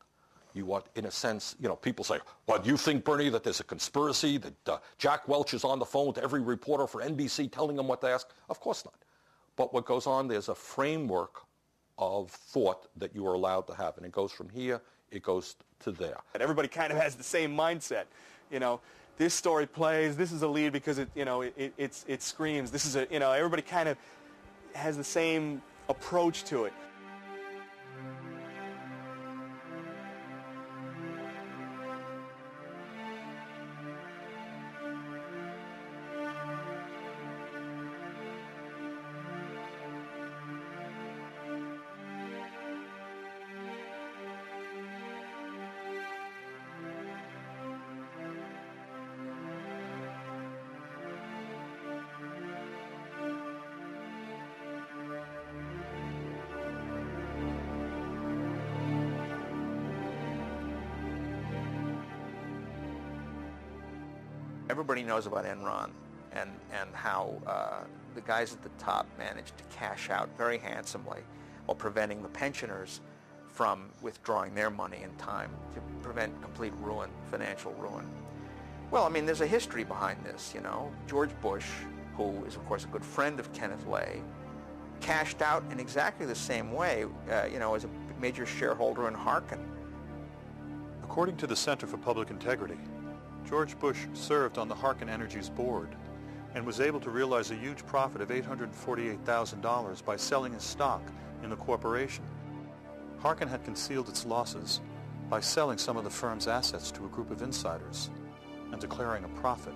You are, in a sense, you know, people say, well, do you think, Bernie, that there's a conspiracy, that Jack Welch is on the phone to every reporter for NBC telling them what to ask? Of course not. But what goes on, there's a framework of thought that you are allowed to have, and it goes from here, it goes to there. Everybody kind of has the same mindset. You know, this story plays, this is a lead because it, you know, it screams. This is a, you know, everybody kind of has the same approach to it. Everybody knows about Enron and how the guys at the top managed to cash out very handsomely while preventing the pensioners from withdrawing their money in time to prevent complete ruin, financial ruin. Well, I mean, there's a history behind this, you know. George Bush, who is, of course, a good friend of Kenneth Lay, cashed out in exactly the same way, you know, as a major shareholder in Harkin. According to the Center for Public Integrity, George Bush served on the Harkin Energy's board and was able to realize a huge profit of $848,000 by selling his stock in the corporation. Harkin had concealed its losses by selling some of the firm's assets to a group of insiders and declaring a profit.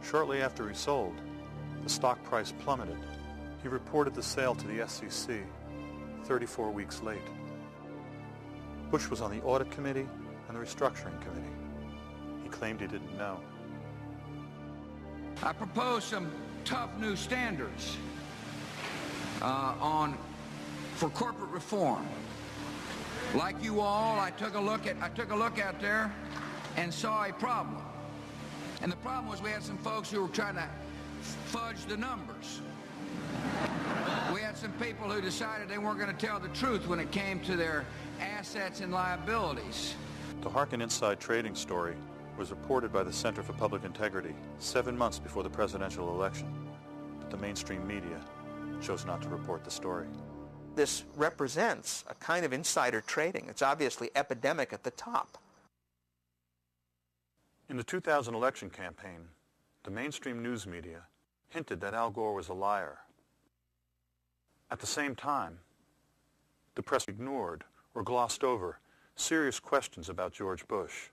Shortly after he sold, the stock price plummeted. He reported the sale to the SEC 34 weeks late. Bush was on the audit committee and the restructuring committee. He claimed he didn't know. I propose some tough new standards for corporate reform. Like you all, I took a look out there and saw a problem. And the problem was we had some folks who were trying to fudge the numbers. We had some people who decided they weren't going to tell the truth when it came to their assets and liabilities. The Harkin inside trading story was reported by the Center for Public Integrity 7 months before the presidential election, but the mainstream media chose not to report the story. This represents a kind of insider trading. It's obviously epidemic at the top. In the 2000 election campaign, the mainstream news media hinted that Al Gore was a liar. At the same time, the press ignored or glossed over serious questions about George Bush.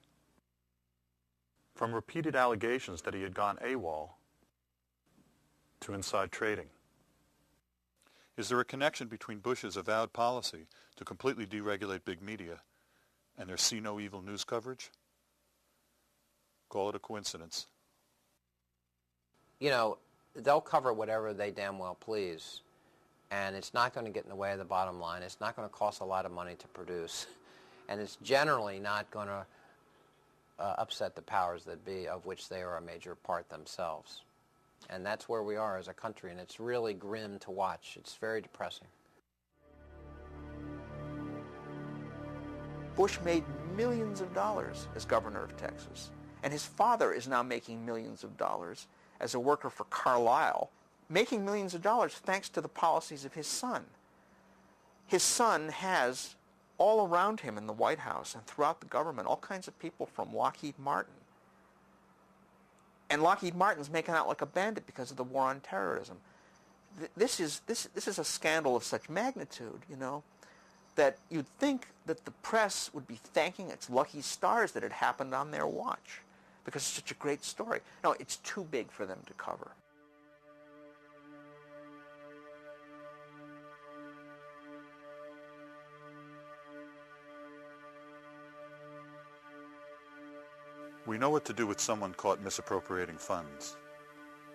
From repeated allegations that he had gone AWOL to inside trading. Is there a connection between Bush's avowed policy to completely deregulate big media and their see no evil news coverage? Call it a coincidence. You know, they'll cover whatever they damn well please, and it's not going to get in the way of the bottom line. It's not going to cost a lot of money to produce. And it's generally not going to upset the powers that be, of which they are a major part themselves. And that's where we are as a country, and it's really grim to watch. It's very depressing. Bush made millions of dollars as governor of Texas, and his father is now making millions of dollars as a worker for Carlyle, making millions of dollars thanks to the policies of his son. His son has all around him in the White House and throughout the government, all kinds of people from Lockheed Martin. And Lockheed Martin's making out like a bandit because of the war on terrorism. This is a scandal of such magnitude, you know, that you'd think that the press would be thanking its lucky stars that it happened on their watch because it's such a great story. No, it's too big for them to cover. We know what to do with someone caught misappropriating funds.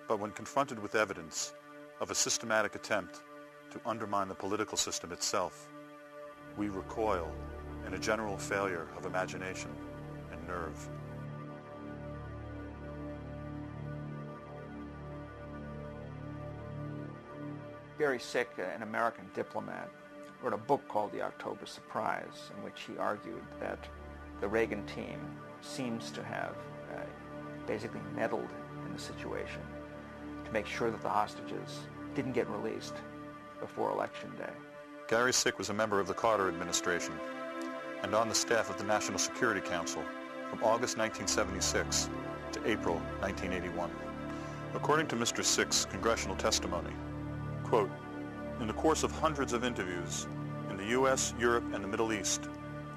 But when confronted with evidence of a systematic attempt to undermine the political system itself, we recoil in a general failure of imagination and nerve. Gary Sick, an American diplomat, wrote a book called The October Surprise, in which he argued that the Reagan team seems to have basically meddled in the situation to make sure that the hostages didn't get released before Election Day. Gary Sick was a member of the Carter administration and on the staff of the National Security Council from August 1976 to April 1981. According to Mr. Sick's congressional testimony, quote, "In the course of hundreds of interviews in the U.S., Europe, and the Middle East,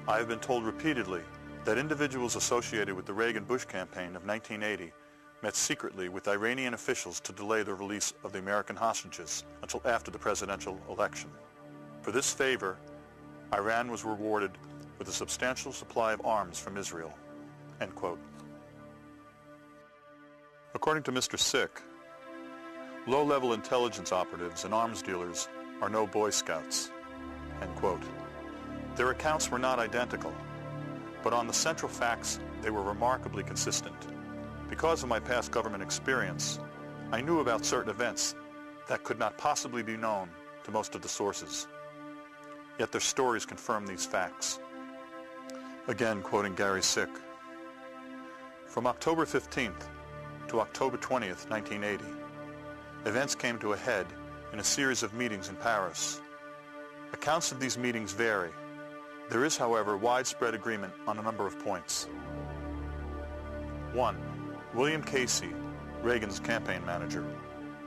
I have been told repeatedly that individuals associated with the Reagan-Bush campaign of 1980 met secretly with Iranian officials to delay the release of the American hostages until after the presidential election. For this favor, Iran was rewarded with a substantial supply of arms from Israel." End quote. According to Mr. Sick, low-level intelligence operatives and arms dealers are no Boy Scouts. End quote. Their accounts were not identical, but on the central facts, they were remarkably consistent. Because of my past government experience, I knew about certain events that could not possibly be known to most of the sources. Yet their stories confirm these facts. Again, quoting Gary Sick, "From October 15th to October 20th, 1980, events came to a head in a series of meetings in Paris. Accounts of these meetings vary. There is, however, widespread agreement on a number of points. 1. William Casey, Reagan's campaign manager,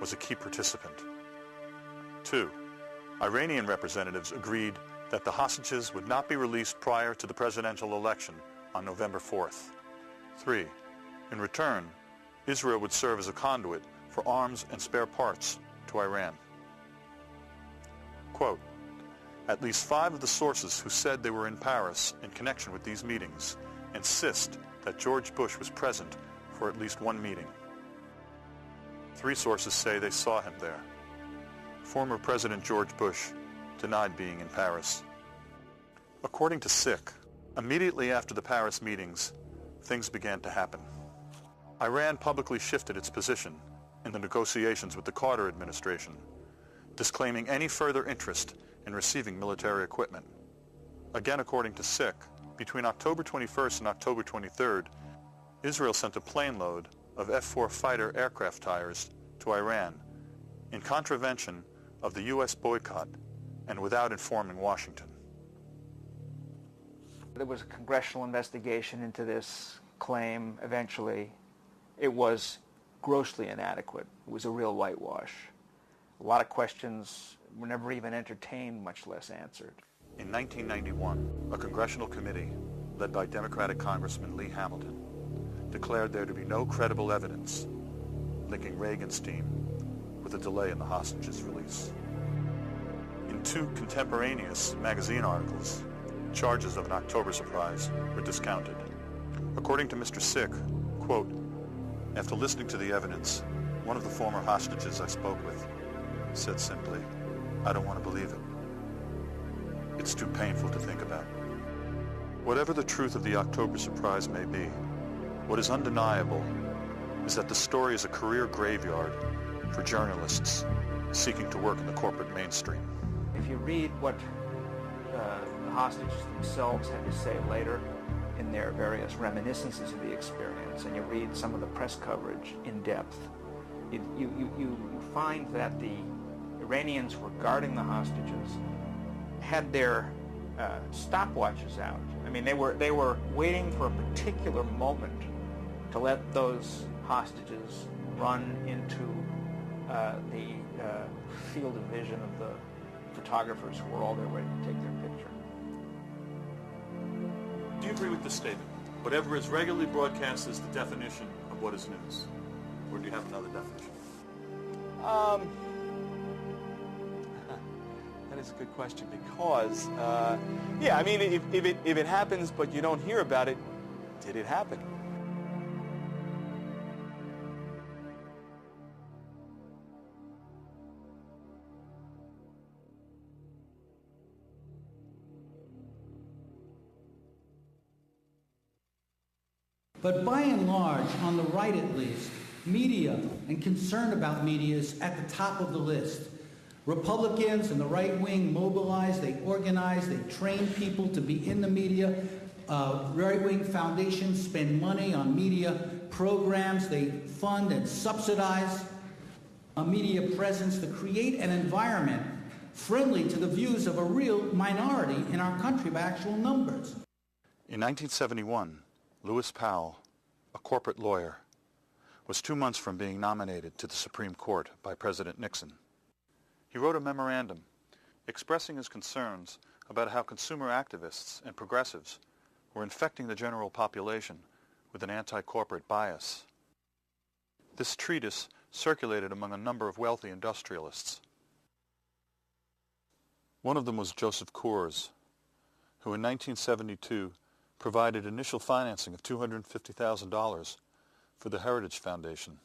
was a key participant. 2. Iranian representatives agreed that the hostages would not be released prior to the presidential election on November 4th. 3. In return, Israel would serve as a conduit for arms and spare parts to Iran." Quote, "At least 5 of the sources who said they were in Paris in connection with these meetings insist that George Bush was present for at least one meeting. 3 sources say they saw him there. Former President George Bush denied being in Paris." According to Sick, immediately after the Paris meetings, things began to happen. Iran publicly shifted its position in the negotiations with the Carter administration, disclaiming any further interest in receiving military equipment. Again, according to Sick, between October 21st and October 23rd, Israel sent a plane load of F-4 fighter aircraft tires to Iran in contravention of the U.S. boycott and without informing Washington. There was a congressional investigation into this claim eventually. It was grossly inadequate. It was a real whitewash. A lot of questions were never even entertained, much less answered. In 1991, a congressional committee led by Democratic Congressman Lee Hamilton declared there to be no credible evidence linking Reagan's team with a delay in the hostages' release. In 2 contemporaneous magazine articles, charges of an October surprise were discounted. According to Mr. Sick, quote, "After listening to the evidence, one of the former hostages I spoke with said simply, 'I don't want to believe it. It's too painful to think about.' Whatever the truth of the October surprise may be, what is undeniable is that the story is a career graveyard for journalists seeking to work in the corporate mainstream." If you read what the hostages themselves had to say later in their various reminiscences of the experience, and you read some of the press coverage in depth, you find that the Iranians who were guarding the hostages had their stopwatches out. I mean, they were waiting for a particular moment to let those hostages run into the field of vision of the photographers who were all there ready to take their picture. Do you agree with this statement? Whatever is regularly broadcast is the definition of what is news. Or do you have another definition? That is a good question because, yeah, I mean, if it happens but you don't hear about it, did it happen? But by and large, on the right at least, media and concern about media is at the top of the list. Republicans and the right wing mobilize, they organize, they train people to be in the media. Right-wing foundations spend money on media programs. They fund and subsidize a media presence to create an environment friendly to the views of a real minority in our country by actual numbers. In 1971, Lewis Powell, a corporate lawyer, was 2 months from being nominated to the Supreme Court by President Nixon. He wrote a memorandum expressing his concerns about how consumer activists and progressives were infecting the general population with an anti-corporate bias. This treatise circulated among a number of wealthy industrialists. One of them was Joseph Coors, who in 1972 provided initial financing of $250,000 for the Heritage Foundation.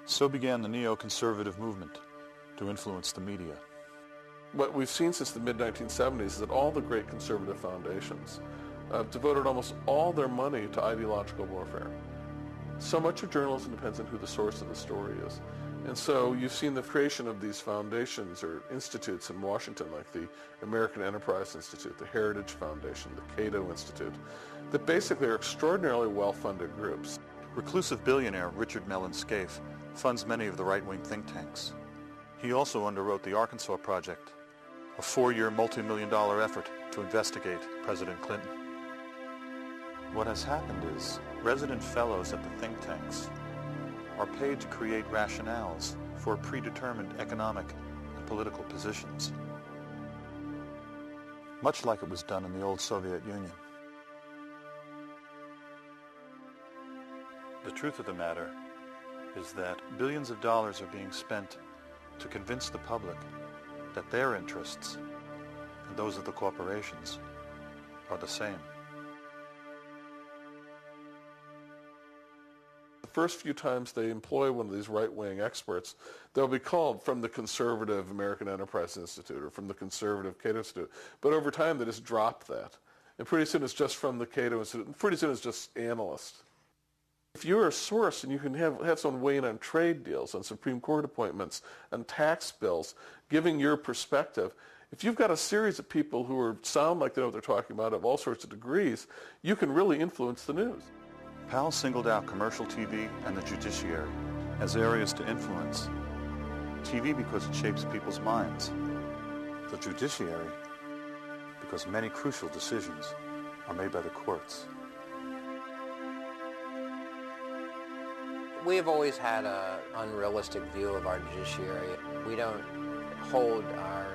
So began the neoconservative movement to influence the media. What we've seen since the mid-1970s is that all the great conservative foundations devoted almost all their money to ideological warfare. So much of journalism depends on who the source of the story is. And so you've seen the creation of these foundations or institutes in Washington, like the American Enterprise Institute, the Heritage Foundation, the Cato Institute, that basically are extraordinarily well-funded groups. Reclusive billionaire Richard Mellon Scaife funds many of the right-wing think tanks. He also underwrote the Arkansas Project, a 4-year multi-million-dollar effort to investigate President Clinton. What has happened is resident fellows at the think tanks are paid to create rationales for predetermined economic and political positions, much like it was done in the old Soviet Union. The truth of the matter is that billions of dollars are being spent to convince the public that their interests and those of the corporations are the same. The first few times they employ one of these right-wing experts, they'll be called from the conservative American Enterprise Institute or from the conservative Cato Institute. But over time they just drop that. And pretty soon it's just from the Cato Institute. And pretty soon it's just analysts. If you're a source and you can have someone weigh in on trade deals, on Supreme Court appointments, on tax bills, giving your perspective, if you've got a series of people who sound like they know what they're talking about of all sorts of degrees, you can really influence the news. Powell singled out commercial TV and the judiciary as areas to influence. TV because it shapes people's minds. The judiciary because many crucial decisions are made by the courts. We have always had an unrealistic view of our judiciary. We don't hold our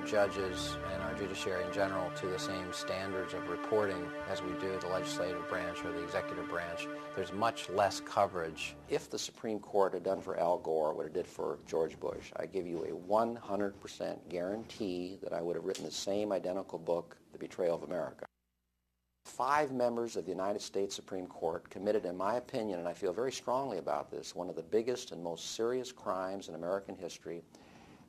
judges and our judiciary in general to the same standards of reporting as we do the legislative branch or the executive branch. There's much less coverage. If the Supreme Court had done for Al Gore what it did for George Bush, I give you a 100% guarantee that I would have written the same identical book, The Betrayal of America. 5 members of the United States Supreme Court committed, in my opinion, and I feel very strongly about this, one of the biggest and most serious crimes in American history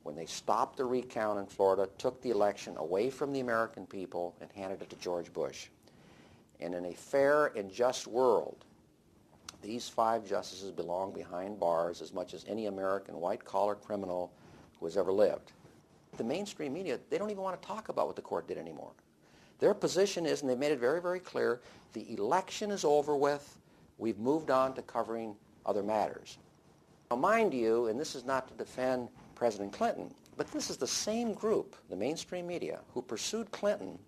when they stopped the recount in Florida, took the election away from the American people, and handed it to George Bush. And in a fair and just world, these 5 justices belong behind bars as much as any American white-collar criminal who has ever lived. The mainstream media, they don't even want to talk about what the court did anymore. Their position is, and they made it very, very clear, the election is over with. We've moved on to covering other matters. Now, mind you, and this is not to defend President Clinton, but this is the same group, the mainstream media, who pursued Clinton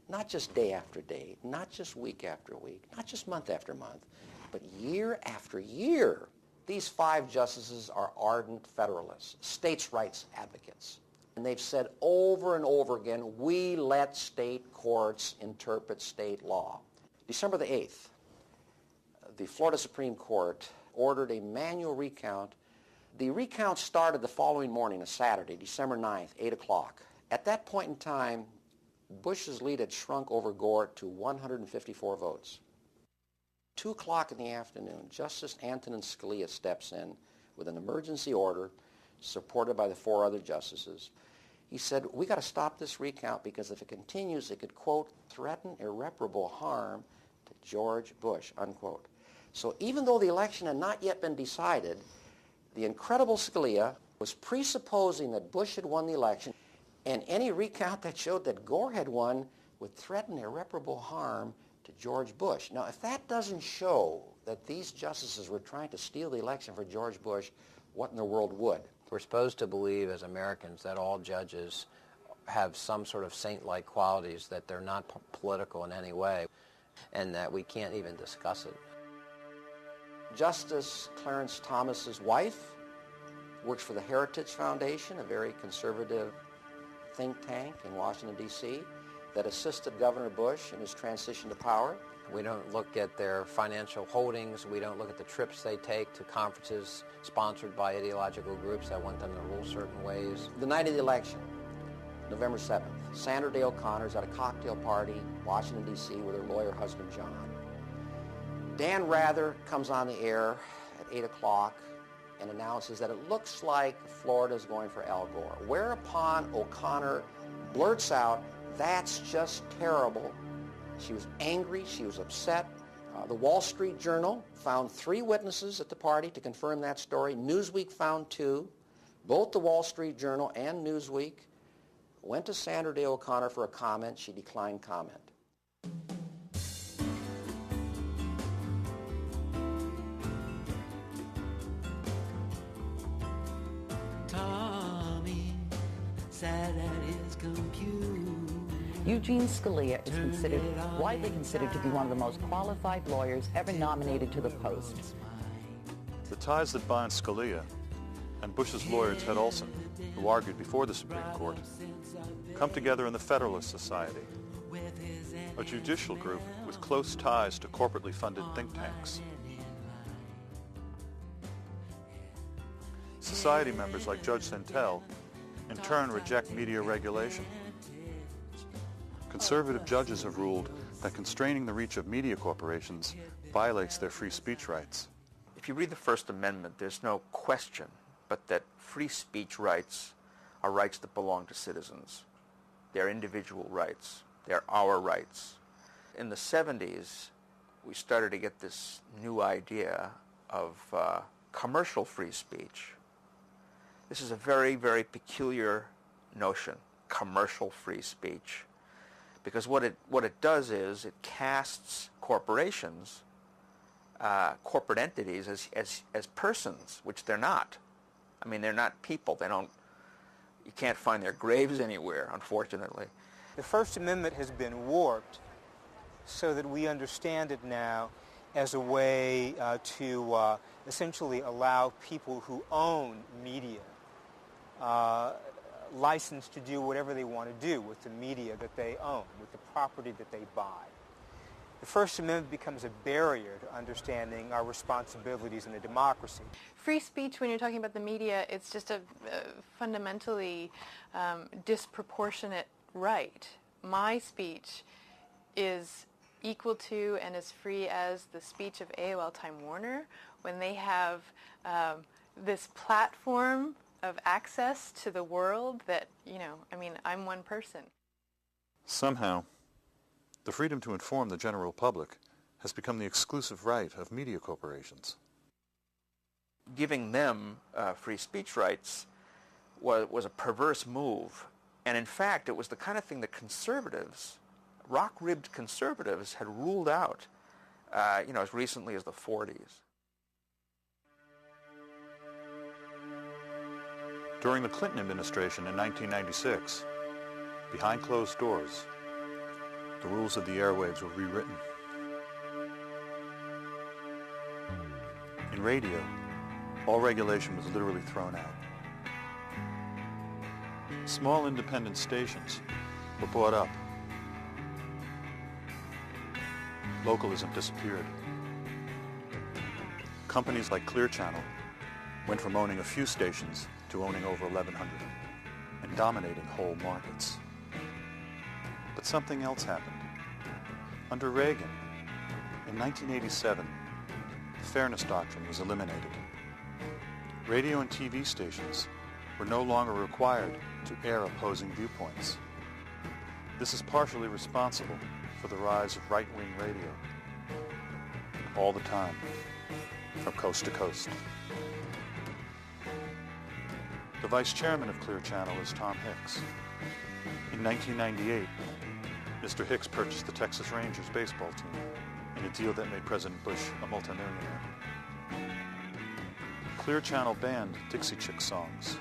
not just day after day, not just week after week, not just month after month, but year after year. These 5 justices are ardent Federalists, states' rights advocates. And they've said over and over again, we let state courts interpret state law. December the 8th, the Florida Supreme Court ordered a manual recount. The recount started the following morning, a Saturday, December 9th, 8 o'clock. At that point in time, Bush's lead had shrunk over Gore to 154 votes. 2 o'clock in the afternoon, Justice Antonin Scalia steps in with an emergency order supported by the 4 other justices. He said, we got to stop this recount because if it continues, it could, quote, threaten irreparable harm to George Bush, unquote. So even though the election had not yet been decided, the incredible Scalia was presupposing that Bush had won the election, and any recount that showed that Gore had won would threaten irreparable harm to George Bush. Now, if that doesn't show that these justices were trying to steal the election for George Bush, what in the world would? We're supposed to believe as Americans that all judges have some sort of saint-like qualities, that they're not political in any way, and that we can't even discuss it. Justice Clarence Thomas's wife works for the Heritage Foundation, a very conservative think tank in Washington, D.C., that assisted Governor Bush in his transition to power. We don't look at their financial holdings. We don't look at the trips they take to conferences sponsored by ideological groups that want them to rule certain ways. The night of the election, November 7th, Sandra Day O'Connor's at a cocktail party in Washington, D.C. with her lawyer husband, John. Dan Rather comes on the air at 8 o'clock and announces that it looks like Florida's going for Al Gore, whereupon O'Connor blurts out, "That's just terrible." She was angry, she was upset. The Wall Street Journal found 3 witnesses at the party to confirm that story. Newsweek found 2. Both the Wall Street Journal and Newsweek went to Sandra Day O'Connor for a comment. She declined comment. Tommy sat at his computer. Eugene Scalia is widely considered to be one of the most qualified lawyers ever nominated to the post. The ties that bind Scalia and Bush's lawyer Ted Olson, who argued before the Supreme Court, come together in the Federalist Society, a judicial group with close ties to corporately funded think tanks. Society members like Judge Santel in turn reject media regulation. Conservative judges have ruled that constraining the reach of media corporations violates their free speech rights. If you read the First Amendment, there's no question but that free speech rights are rights that belong to citizens. They're individual rights. They're our rights. In the 70s, we started to get this new idea of commercial free speech. This is a very, very peculiar notion, commercial free speech. Because what it does is it casts corporations, corporate entities as persons, which they're not. I mean, they're not people. You can't find their graves anywhere, unfortunately. The First Amendment has been warped so that we understand it now as a way to essentially allow people who own media license to do whatever they want to do with the media that they own, with the property that they buy. The First Amendment becomes a barrier to understanding our responsibilities in a democracy. Free speech, when you're talking about the media, it's just a fundamentally disproportionate right. My speech is equal to and as free as the speech of AOL Time Warner when they have this platform of access to the world that, I'm one person. Somehow, the freedom to inform the general public has become the exclusive right of media corporations. Giving them free speech rights was a perverse move. And in fact, it was the kind of thing that conservatives, rock-ribbed conservatives, had ruled out, as recently as the 40s. During the Clinton administration in 1996, behind closed doors, the rules of the airwaves were rewritten. In radio, all regulation was literally thrown out. Small independent stations were bought up. Localism disappeared. Companies like Clear Channel went from owning a few stations to owning over 1,100 and dominating whole markets. But something else happened. Under Reagan, in 1987, the Fairness Doctrine was eliminated. Radio and TV stations were no longer required to air opposing viewpoints. This is partially responsible for the rise of right-wing radio all the time, from coast to coast. The vice chairman of Clear Channel is Tom Hicks. In 1998, Mr. Hicks purchased the Texas Rangers baseball team in a deal that made President Bush a multimillionaire. Clear Channel banned Dixie Chick songs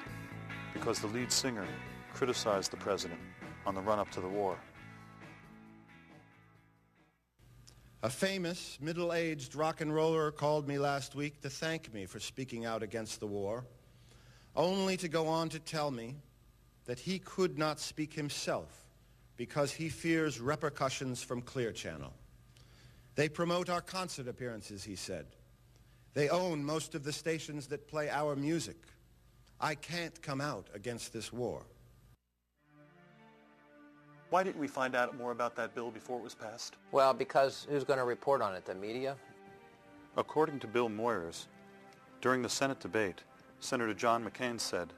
because the lead singer criticized the president on the run-up to the war. A famous middle-aged rock and roller called me last week to thank me for speaking out against the war, only to go on to tell me that he could not speak himself because he fears repercussions from Clear Channel. They promote our concert appearances, he said. They own most of the stations that play our music. I can't come out against this war. Why didn't we find out more about that bill before it was passed? Well, because who's going to report on it? The media? According to Bill Moyers, during the Senate debate, Senator John McCain said,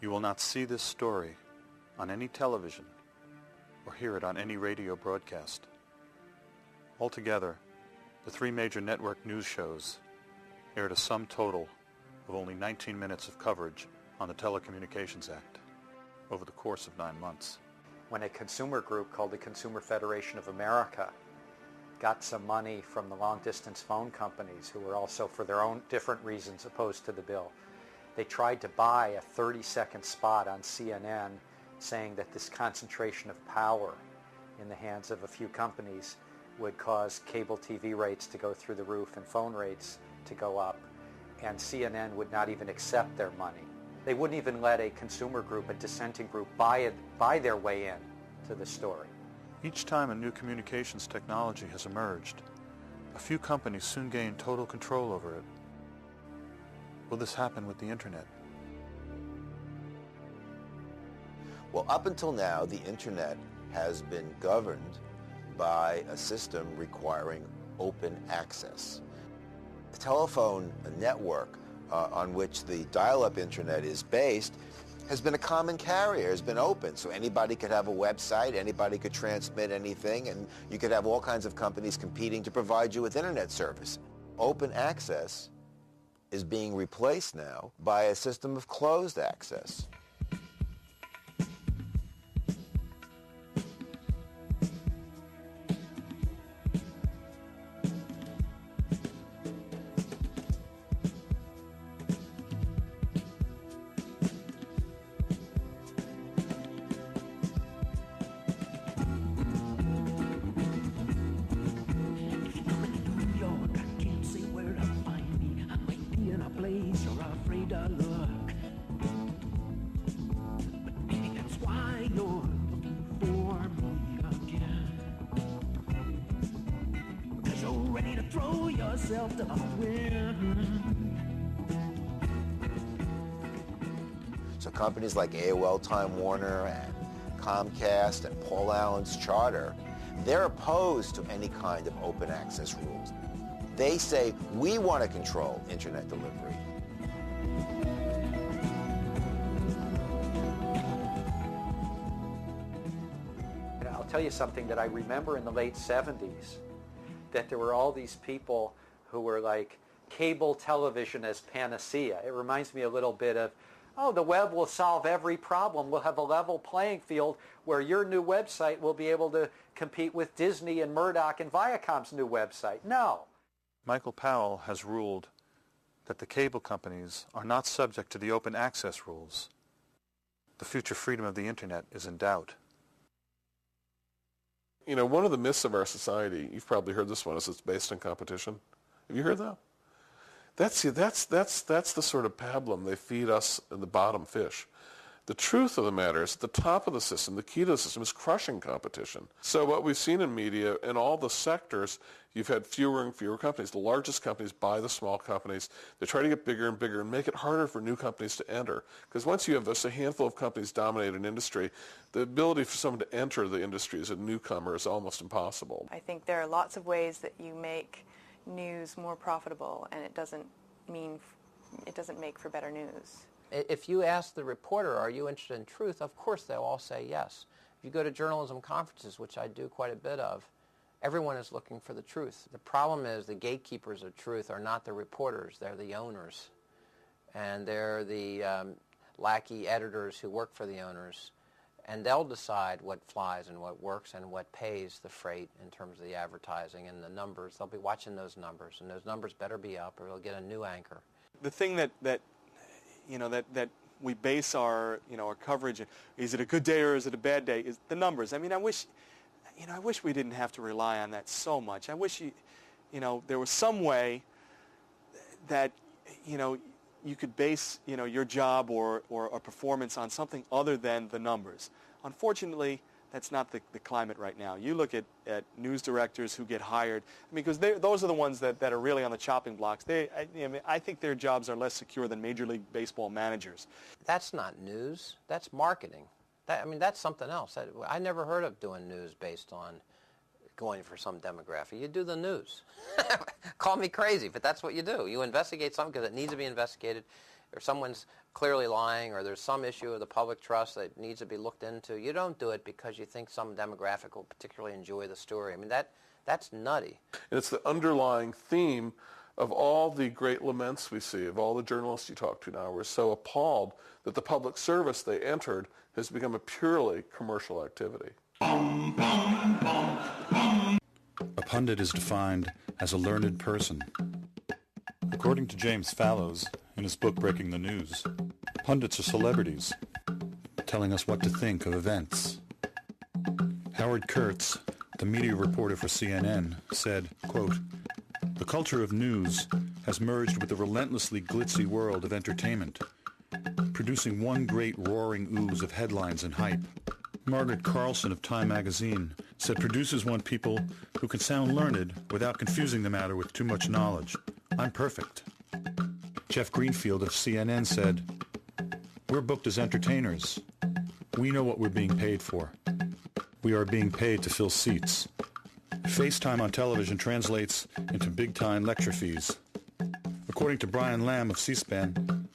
"You will not see this story on any television or hear it on any radio broadcast." Altogether, the three major network news shows aired a sum total of only 19 minutes of coverage on the Telecommunications Act over the course of 9 months. When a consumer group called the Consumer Federation of America got some money from the long-distance phone companies, who were also, for their own different reasons, opposed to the bill, they tried to buy a 30-second spot on CNN saying that this concentration of power in the hands of a few companies would cause cable TV rates to go through the roof and phone rates to go up, and CNN would not even accept their money. They wouldn't even let a consumer group, a dissenting group, buy their way in to the story. Each time a new communications technology has emerged, a few companies soon gain total control over it. Will this happen with the Internet? Well, up until now, the Internet has been governed by a system requiring open access. The telephone network on which the dial-up Internet is based has been a common carrier, has been open, so anybody could have a website, anybody could transmit anything, and you could have all kinds of companies competing to provide you with Internet service. Open access is being replaced now by a system of closed access. So companies like AOL Time Warner and Comcast and Paul Allen's Charter, they're opposed to any kind of open access rules. They say, we want to control Internet delivery. And I'll tell you something that I remember in the late 70s, that there were all these people who were like, cable television as panacea. It reminds me a little bit of, oh, the web will solve every problem. We'll have a level playing field where your new website will be able to compete with Disney and Murdoch and Viacom's new website. No. Michael Powell has ruled that the cable companies are not subject to the open access rules. The future freedom of the Internet is in doubt. You know, one of the myths of our society, you've probably heard this one, is it's based on competition. Have you heard that? That's the sort of pablum they feed us in the bottom fish. The truth of the matter is, at the top of the system, the key to the system is crushing competition. So what we've seen in media, in all the sectors, you've had fewer and fewer companies. The largest companies buy the small companies. They try to get bigger and bigger and make it harder for new companies to enter. Because once you have just a handful of companies dominate an industry, the ability for someone to enter the industry as a newcomer is almost impossible. I think there are lots of ways that you make news more profitable, and it doesn't make for better news. If you ask the reporter, are you interested in truth, of course they'll all say yes. If you go to journalism conferences, which I do quite a bit of, Everyone is looking for the truth. The problem is the gatekeepers of truth are not the reporters, they're the owners. And they're the lackey editors who work for the owners. And they'll decide what flies and what works and what pays the freight in terms of the advertising and the numbers. They'll be watching those numbers, and those numbers better be up or they'll get a new anchor. The thing that we base our our coverage, is it a good day or is it a bad day, is the numbers. I mean, I wish we didn't have to rely on that so much. I wish there was some way that you could base your job or a performance on something other than the numbers. Unfortunately, that's not the climate right now. You look at news directors who get hired, because those are the ones that are really on the chopping blocks. I think their jobs are less secure than Major League Baseball managers. That's not news. That's marketing. That's something else. I never heard of doing news based on going for some demographic. You do the news. Call me crazy, but that's what you do. You investigate something because it needs to be investigated, or someone's clearly lying, or there's some issue of the public trust that needs to be looked into. You don't do it because you think some demographic will particularly enjoy the story. I mean, that's nutty. And it's the underlying theme of all the great laments we see, of all the journalists you talk to now. We're so appalled that the public service they entered has become a purely commercial activity. A pundit is defined as a learned person. According to James Fallows, in his book Breaking the News, pundits are celebrities, telling us what to think of events. Howard Kurtz, the media reporter for CNN, said, quote, "The culture of news has merged with the relentlessly glitzy world of entertainment, producing one great roaring ooze of headlines and hype. Margaret Carlson of Time magazine said producers want people who can sound learned without confusing the matter with too much knowledge. I'm perfect." Jeff Greenfield of CNN said, "We're booked as entertainers. We know what we're being paid for. We are being paid to fill seats. FaceTime on television translates into big-time lecture fees." According to Brian Lamb of C-SPAN,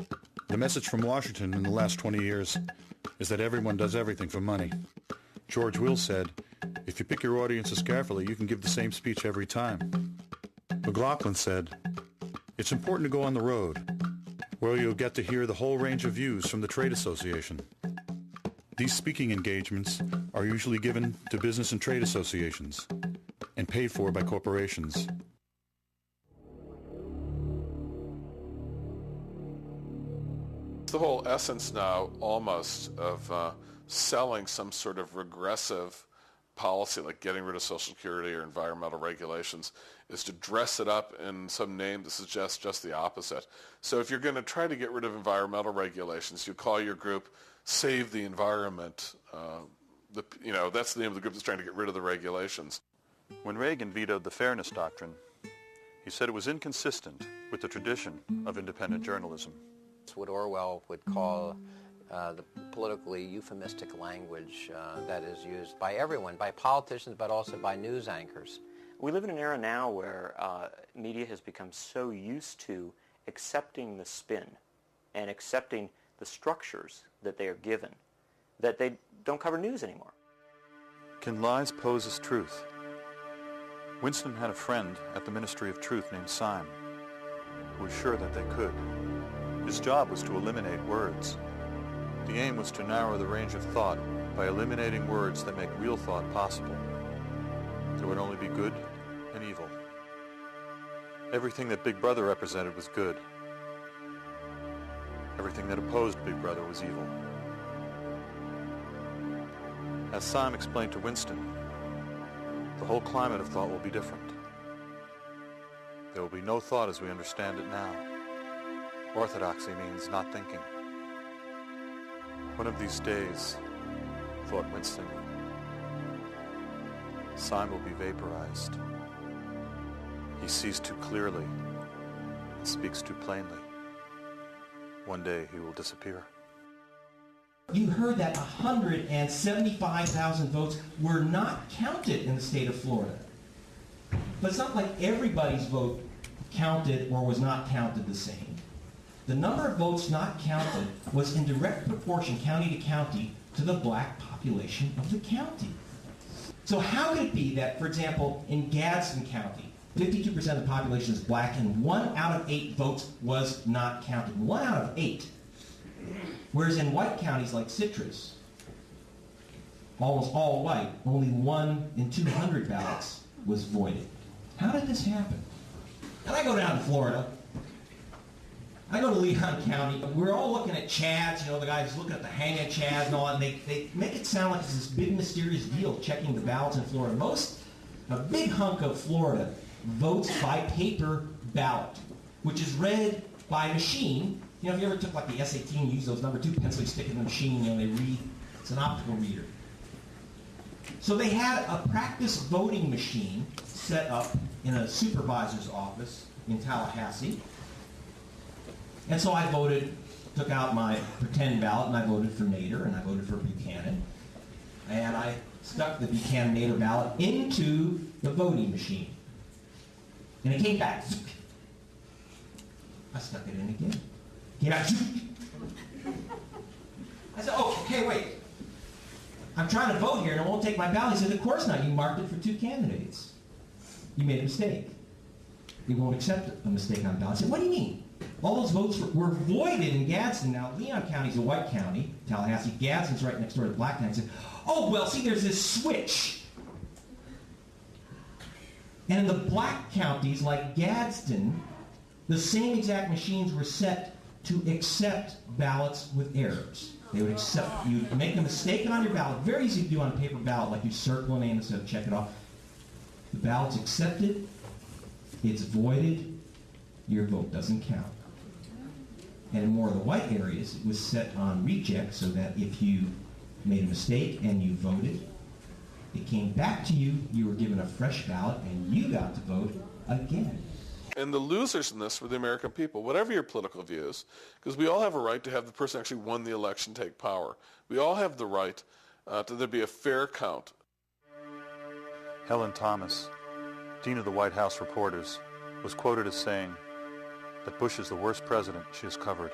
the message from Washington in the last 20 years is that everyone does everything for money. George Will said, "If you pick your audiences carefully, you can give the same speech every time." McLaughlin said, "It's important to go on the road, where you'll get to hear the whole range of views from the trade association. These speaking engagements are usually given to business and trade associations and paid for by corporations." The whole essence now almost of selling some sort of regressive policy like getting rid of Social Security or environmental regulations is to dress it up in some name that suggests just the opposite. So if you're going to try to get rid of environmental regulations, you call your group Save the Environment. That's the name of the group that's trying to get rid of the regulations. When Reagan vetoed the Fairness Doctrine, he said it was inconsistent with the tradition of independent journalism. It's what Orwell would call the politically euphemistic language that is used by everyone, by politicians, but also by news anchors. We live in an era now where media has become so used to accepting the spin and accepting the structures that they are given that they don't cover news anymore. Can lies pose as truth? Winston had a friend at the Ministry of Truth named Syme, who was sure that they could. His job was to eliminate words. The aim was to narrow the range of thought by eliminating words that make real thought possible. There would only be good and evil. Everything that Big Brother represented was good. Everything that opposed Big Brother was evil. As Syme explained to Winston, the whole climate of thought will be different. There will be no thought as we understand it now. Orthodoxy means not thinking. One of these days, thought Winston, Syme will be vaporized. He sees too clearly and speaks too plainly. One day he will disappear. You heard that 175,000 votes were not counted in the state of Florida. But it's not like everybody's vote counted or was not counted the same. The number of votes not counted was in direct proportion, county to county, to the black population of the county. So how could it be that, for example, in Gadsden County, 52% of the population is black and 1 out of 8 votes was not counted? 1 out of 8. Whereas in white counties like Citrus, almost all white, only 1 in 200 ballots was voided. How did this happen? And I go down to Florida. I go to Leon County. We're all looking at Chads, the guys looking at the hanging Chads and all that, and they make it sound like it's this big mysterious deal checking the ballots in Florida. A big hunk of Florida votes by paper ballot, which is read by a machine. If you ever took like the SAT and used those number 2 pencils, you stick it in the machine, they read. It's an optical reader. So they had a practice voting machine set up in a supervisor's office in Tallahassee. And so I took out my pretend ballot, and I voted for Nader, and I voted for Buchanan. And I stuck the Buchanan-Nader ballot into the voting machine. And it came back. I stuck it in again. Came back. I said, okay, wait. I'm trying to vote here, and it won't take my ballot. He said, of course not. You marked it for 2 candidates. You made a mistake. He won't accept a mistake on the ballot. I said, what do you mean? All those votes were voided in Gadsden. Now, Leon County's a white county, Tallahassee. Gadsden's right next door to the black county. I said, oh, well, see, there's this switch. And in the black counties, like Gadsden, the same exact machines were set to accept ballots with errors. They would accept, you make a mistake on your ballot, very easy to do on a paper ballot, like you circle a name instead of check it off. The ballot's accepted, it's voided, your vote doesn't count. And in more of the white areas, it was set on reject so that if you made a mistake and you voted, it came back to you, you were given a fresh ballot, and you got to vote again. And the losers in this were the American people, whatever your political views, because we all have a right to have the person who actually won the election take power. We all have the right to there be a fair count. Helen Thomas, Dean of the White House Reporters, was quoted as saying that Bush is the worst president she has covered,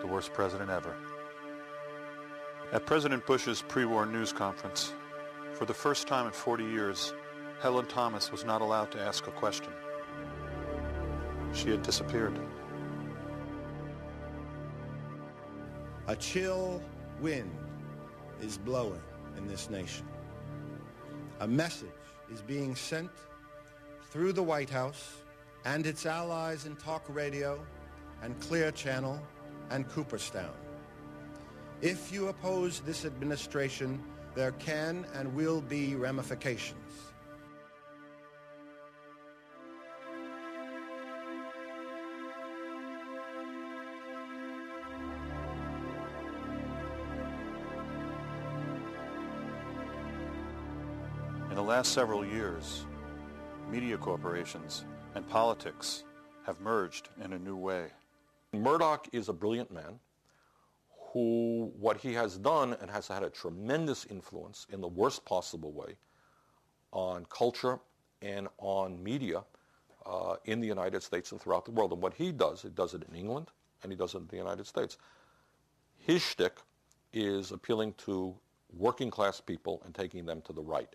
the worst president ever. At President Bush's pre-war news conference, for the first time in 40 years, Helen Thomas was not allowed to ask a question. She had disappeared. A chill wind is blowing in this nation. A message is being sent through the White House and its allies in talk radio and Clear Channel and Cooperstown. If you oppose this administration, there can and will be ramifications. In the last several years, media corporations and politics have merged in a new way. Murdoch is a brilliant man who, what he has done and has had a tremendous influence in the worst possible way on culture and on media in the United States and throughout the world. And what he does it in England and he does it in the United States. His shtick is appealing to working class people and taking them to the right.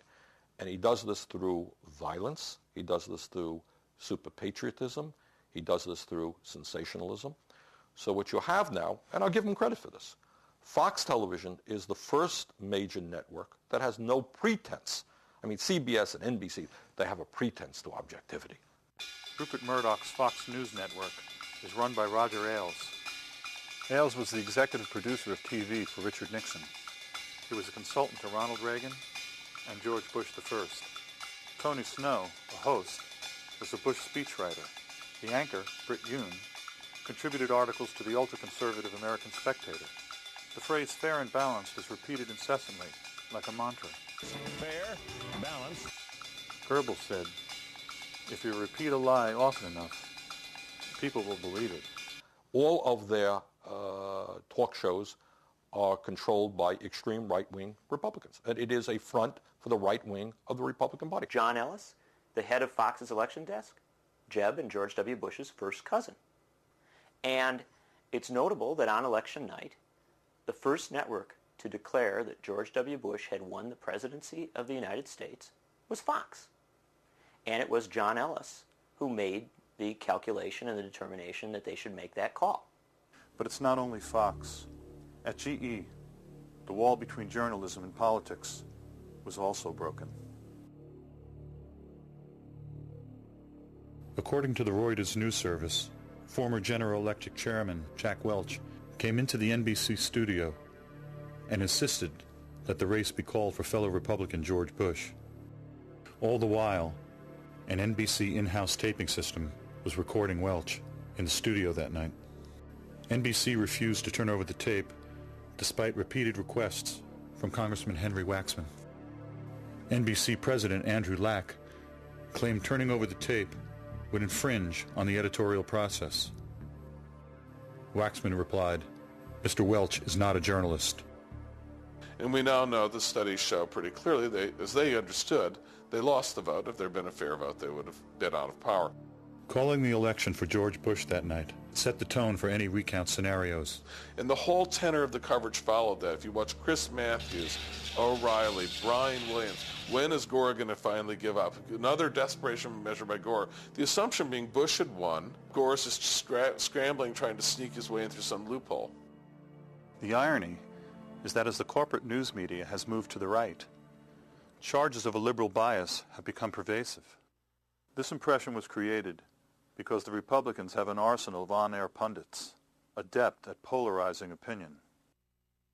And he does this through violence. He does this through super patriotism. He does this through sensationalism. So what you have now, and I'll give him credit for this, Fox Television is the first major network that has no pretense. I mean, CBS and NBC, they have a pretense to objectivity. Rupert Murdoch's Fox News Network is run by Roger Ailes. Ailes was the executive producer of TV for Richard Nixon. He was a consultant to Ronald Reagan and George Bush I. Tony Snow, a host, was a Bush speechwriter. The anchor, Britt Yoon, contributed articles to the ultra-conservative American Spectator. The phrase fair and balanced is repeated incessantly, like a mantra. Fair, balanced. Goebbels said, if you repeat a lie often enough, people will believe it. All of their talk shows are controlled by extreme right-wing Republicans. And it is a front for the right wing of the Republican Party. John Ellis, the head of Fox's election desk, Jeb and George W. Bush's first cousin. And it's notable that on election night, the first network to declare that George W. Bush had won the presidency of the United States was Fox. And it was John Ellis who made the calculation and the determination that they should make that call. But it's not only Fox. At GE, the wall between journalism and politics was also broken. According to the Reuters news service, former General Electric chairman Jack Welch came into the NBC studio and insisted that the race be called for fellow Republican George Bush. All the while, an NBC in-house taping system was recording Welch in the studio that night. NBC refused to turn over the tape despite repeated requests from Congressman Henry Waxman. NBC President Andrew Lack claimed turning over the tape would infringe on the editorial process. Waxman replied, "Mr. Welch is not a journalist." And we now know the studies show pretty clearly, as they understood, they lost the vote. If there had been a fair vote, they would have been out of power. Calling the election for George Bush that night set the tone for any recount scenarios. And the whole tenor of the coverage followed that. If you watch Chris Matthews, O'Reilly, Brian Williams, when is Gore going to finally give up? Another desperation measure by Gore. The assumption being Bush had won. Gore is just scrambling, trying to sneak his way in through some loophole. The irony is that as the corporate news media has moved to the right, charges of a liberal bias have become pervasive. This impression was created because the Republicans have an arsenal of on-air pundits, adept at polarizing opinion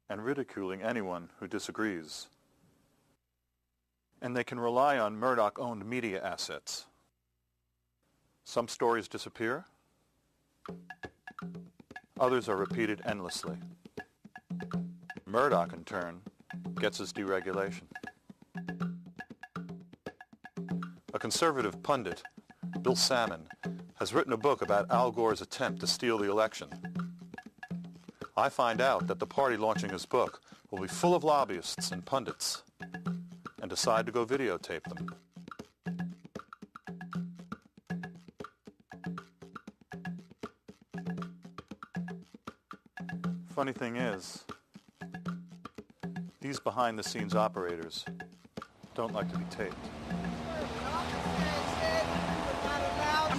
and ridiculing anyone who disagrees. And they can rely on Murdoch-owned media assets. Some stories disappear. Others are repeated endlessly. Murdoch, in turn, gets his deregulation. A conservative pundit, Bill Salmon, has written a book about Al Gore's attempt to steal the election. I find out that the party launching his book will be full of lobbyists and pundits, and decide to go videotape them. Funny thing is, these behind-the-scenes operators don't like to be taped.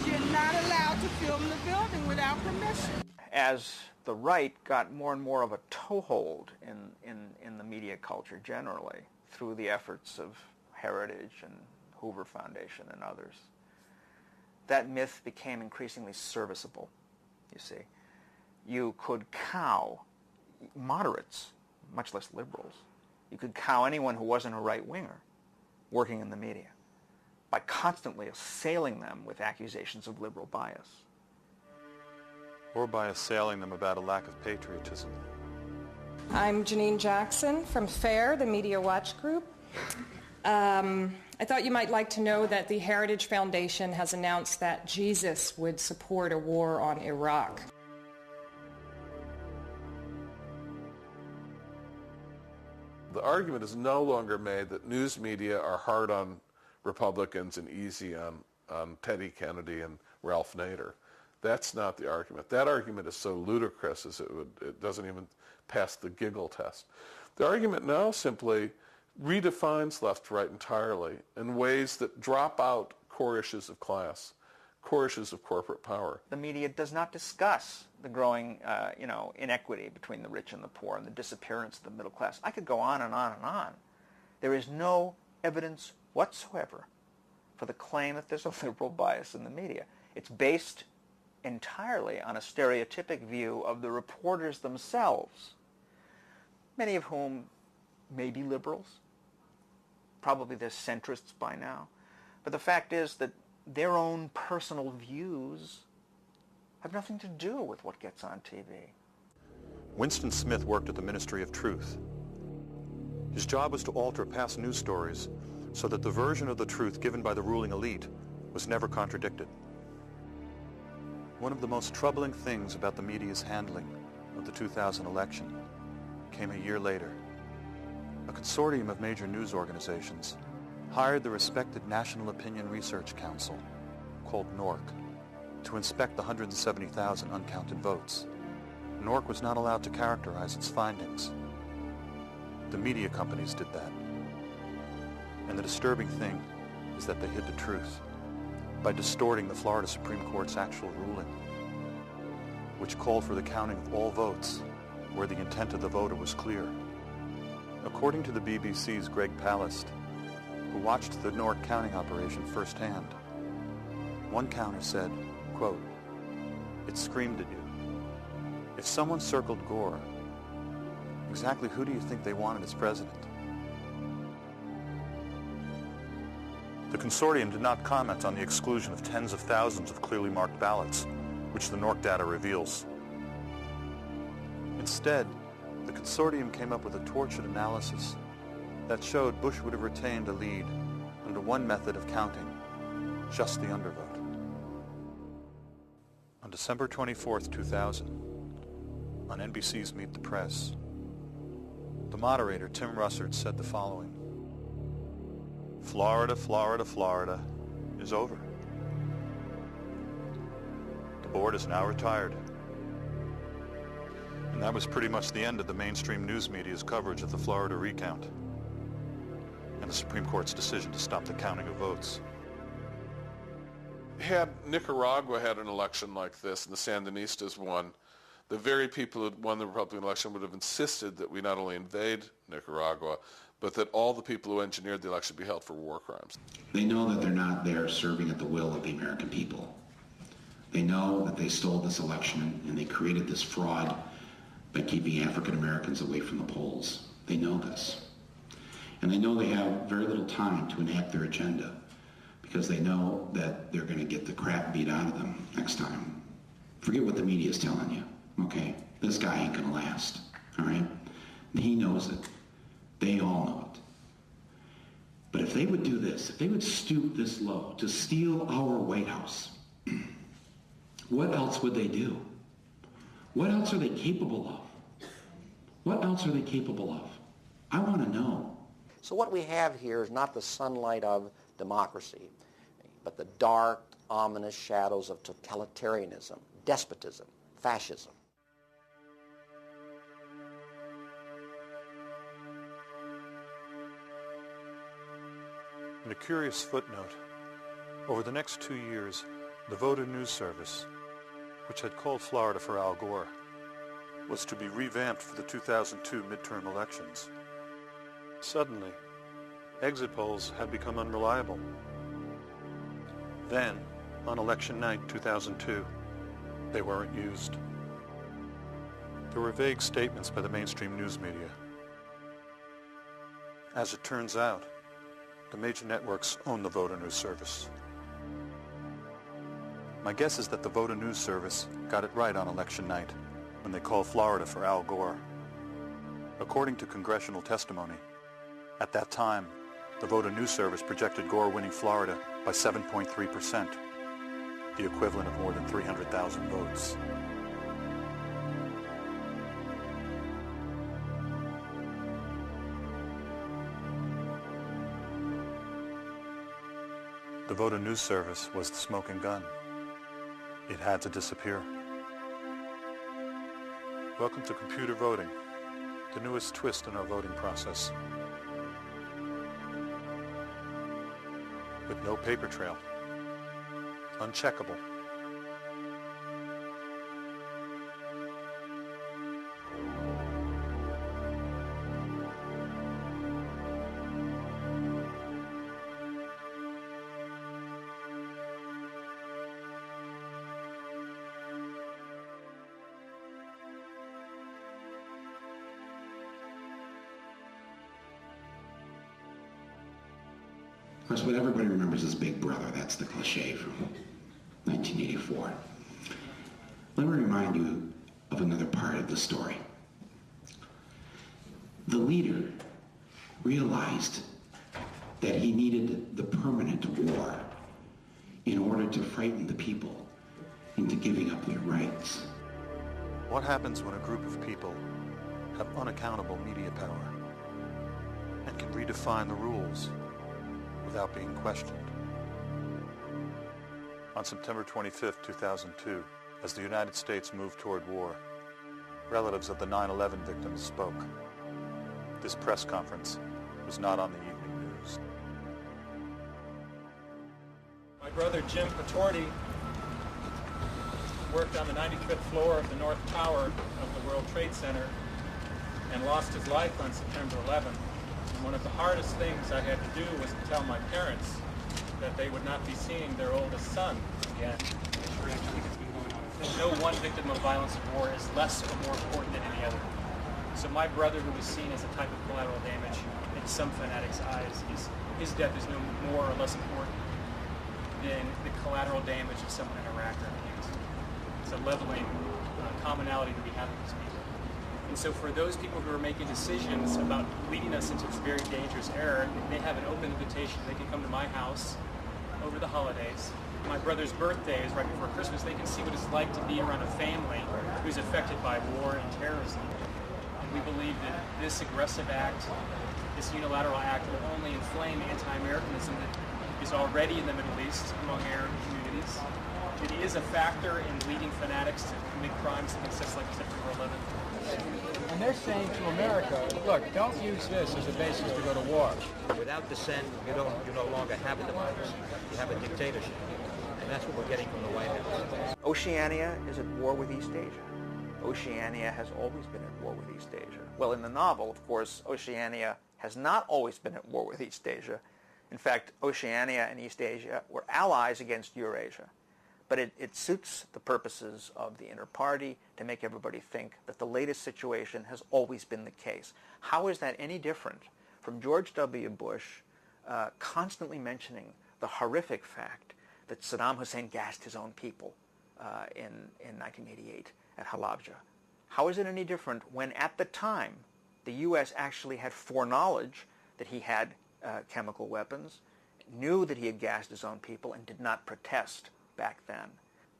You're not allowed to film the building without permission. As the right got more and more of a toehold in the media culture generally, through the efforts of Heritage and Hoover Foundation and others, that myth became increasingly serviceable, you see. You could cow moderates, much less liberals. You could cow anyone who wasn't a right-winger working in the media by constantly assailing them with accusations of liberal bias. Or by assailing them about a lack of patriotism. I'm Janine Jackson from FAIR, the Media Watch Group. I thought you might like to know that the Heritage Foundation has announced that Jesus would support a war on Iraq. The argument is no longer made that news media are hard on Republicans and easy on Teddy Kennedy and Ralph Nader. That's not the argument. That argument is so ludicrous as it doesn't even pass the giggle test. The argument now simply redefines left-right entirely in ways that drop out core issues of class, core issues of corporate power. The media does not discuss the growing, inequity between the rich and the poor and the disappearance of the middle class. I could go on and on and on. There is no evidence whatsoever for the claim that there's a liberal bias in the media. It's based entirely on a stereotypic view of the reporters themselves, many of whom may be liberals. Probably they're centrists by now. But the fact is that their own personal views have nothing to do with what gets on TV. Winston Smith worked at the Ministry of Truth. His job was to alter past news stories so that the version of the truth given by the ruling elite was never contradicted. One of the most troubling things about the media's handling of the 2000 election came a year later. A consortium of major news organizations hired the respected National Opinion Research Council, called NORC, to inspect the 170,000 uncounted votes. NORC was not allowed to characterize its findings. The media companies did that. And the disturbing thing is that they hid the truth by distorting the Florida Supreme Court's actual ruling, which called for the counting of all votes where the intent of the voter was clear. According to the BBC's Greg Palast, who watched the Newark counting operation firsthand, one counter said, quote, "It screamed at you. If someone circled Gore, exactly who do you think they wanted as president?" The consortium did not comment on the exclusion of tens of thousands of clearly marked ballots, which the Newark data reveals. Instead, the consortium came up with a tortured analysis that showed Bush would have retained a lead under one method of counting, just the undervote. On December 24th, 2000, on NBC's Meet the Press, the moderator, Tim Russert, said the following: "Florida, Florida, Florida is over. The board is now retired." And that was pretty much the end of the mainstream news media's coverage of the Florida recount and the Supreme Court's decision to stop the counting of votes. Had Nicaragua had an election like this and the Sandinistas won, the very people who won the Republican election would have insisted that we not only invade Nicaragua, but that all the people who engineered the election be held for war crimes. They know that they're not there serving at the will of the American people. They know that they stole this election and they created this fraud by keeping African Americans away from the polls. They know this. And they know they have very little time to enact their agenda because they know that they're going to get the crap beat out of them next time. Forget what the media is telling you, okay? This guy ain't going to last, all right? And he knows it. They all know it. But if they would do this, if they would stoop this low to steal our White House, what else would they do? What else are they capable of? What else are they capable of? I want to know. So what we have here is not the sunlight of democracy, but the dark, ominous shadows of totalitarianism, despotism, fascism. In a curious footnote, over the next 2 years, the Voter News Service, which had called Florida for Al Gore, was to be revamped for the 2002 midterm elections. Suddenly, exit polls had become unreliable. Then, on election night 2002, they weren't used. There were vague statements by the mainstream news media. As it turns out, the major networks own the Voter News Service. My guess is that the Voter News Service got it right on election night when they called Florida for Al Gore. According to congressional testimony, at that time, the Voter News Service projected Gore winning Florida by 7.3%, the equivalent of more than 300,000 votes. The Voter News Service was the smoking gun. It had to disappear. Welcome to computer voting, the newest twist in our voting process. With no paper trail. Uncheckable. Of course, what everybody remembers is Big Brother. That's the cliche from 1984. Let me remind you of another part of the story. The leader realized that he needed the permanent war in order to frighten the people into giving up their rights. What happens when a group of people have unaccountable media power and can redefine the rules without being questioned? On September 25, 2002, as the United States moved toward war, relatives of the 9/11 victims spoke. This press conference was not on the evening news. My brother Jim Patorti worked on the 95th floor of the North Tower of the World Trade Center and lost his life on September 11th. And one of the hardest things I had to do was to tell my parents that they would not be seeing their oldest son again. No one victim of violence in war is less or more important than any other. So my brother, who was seen as a type of collateral damage in some fanatics' eyes, his death is no more or less important than the collateral damage of someone in Iraq or Afghanistan. It's a leveling commonality that we have with these people. And so for those people who are making decisions about leading us into this very dangerous era, they have an open invitation. They can come to my house over the holidays. My brother's birthday is right before Christmas. They can see what it's like to be around a family who's affected by war and terrorism. And we believe that this aggressive act, this unilateral act, will only inflame anti-Americanism that is already in the Middle East among Arab communities. It is a factor in leading fanatics to commit crimes against us like September 11th. And they're saying to America, look, don't use this as a basis to go to war. Without dissent, you no longer have a democracy. You have a dictatorship. And that's what we're getting from the White House. Oceania is at war with East Asia. Oceania has always been at war with East Asia. Well, in the novel, of course, Oceania has not always been at war with East Asia. In fact, Oceania and East Asia were allies against Eurasia. But it suits the purposes of the inter-party to make everybody think that the latest situation has always been the case. How is that any different from George W. Bush constantly mentioning the horrific fact that Saddam Hussein gassed his own people in 1988 at Halabja? How is it any different when at the time the U.S. actually had foreknowledge that he had chemical weapons, knew that he had gassed his own people, and did not protest back then?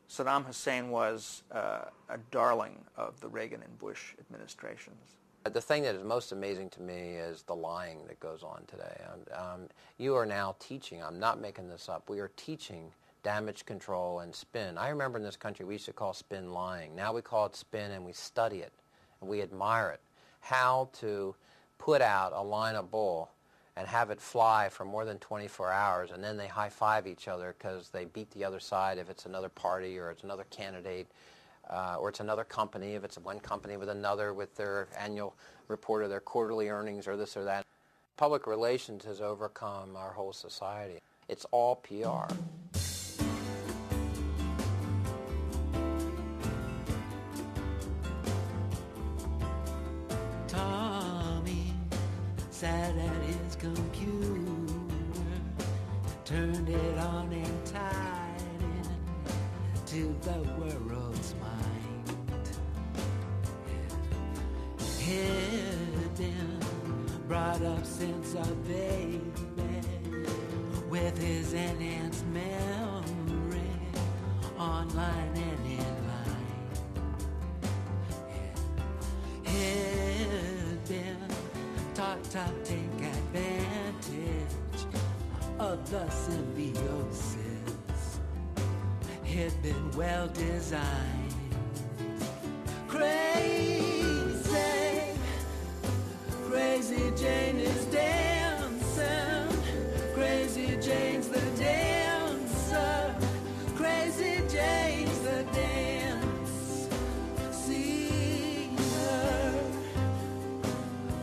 Saddam Hussein was a darling of the Reagan and Bush administrations. The thing that is most amazing to me is the lying that goes on today. You are now teaching, I'm not making this up, we are teaching damage control and spin. I remember in this country we used to call spin lying. Now we call it spin and we study it and we admire it. How to put out a line of bull and have it fly for more than 24 hours, and then they high-five each other because they beat the other side if it's another party or it's another candidate or it's another company, if it's one company with another with their annual report of their quarterly earnings or this or that. Public relations has overcome our whole society. It's all PR. Tommy sat at his computer, turned it on and tied into the world's mind. Hidden, brought up since a baby, with his enhanced memory, online and in line. Hidden, taught to take advantage of the symbiosis. Had been well designed. Crazy, crazy Jane is dancing. Crazy Jane's the dancer. Crazy Jane's the dance. See her,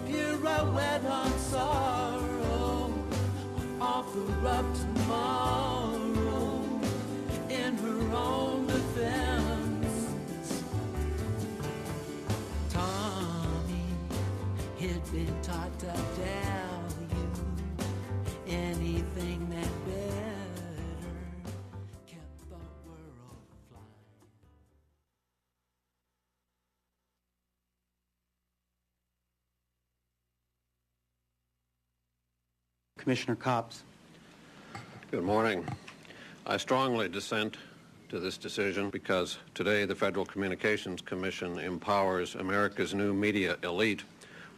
pirouette on sorrow, offer up tomorrow in her own defense. Tommy had been taught to value anything that better kept the world flying. Commissioner Copps. Good morning. I strongly dissent to this decision because today the Federal Communications Commission empowers America's new media elite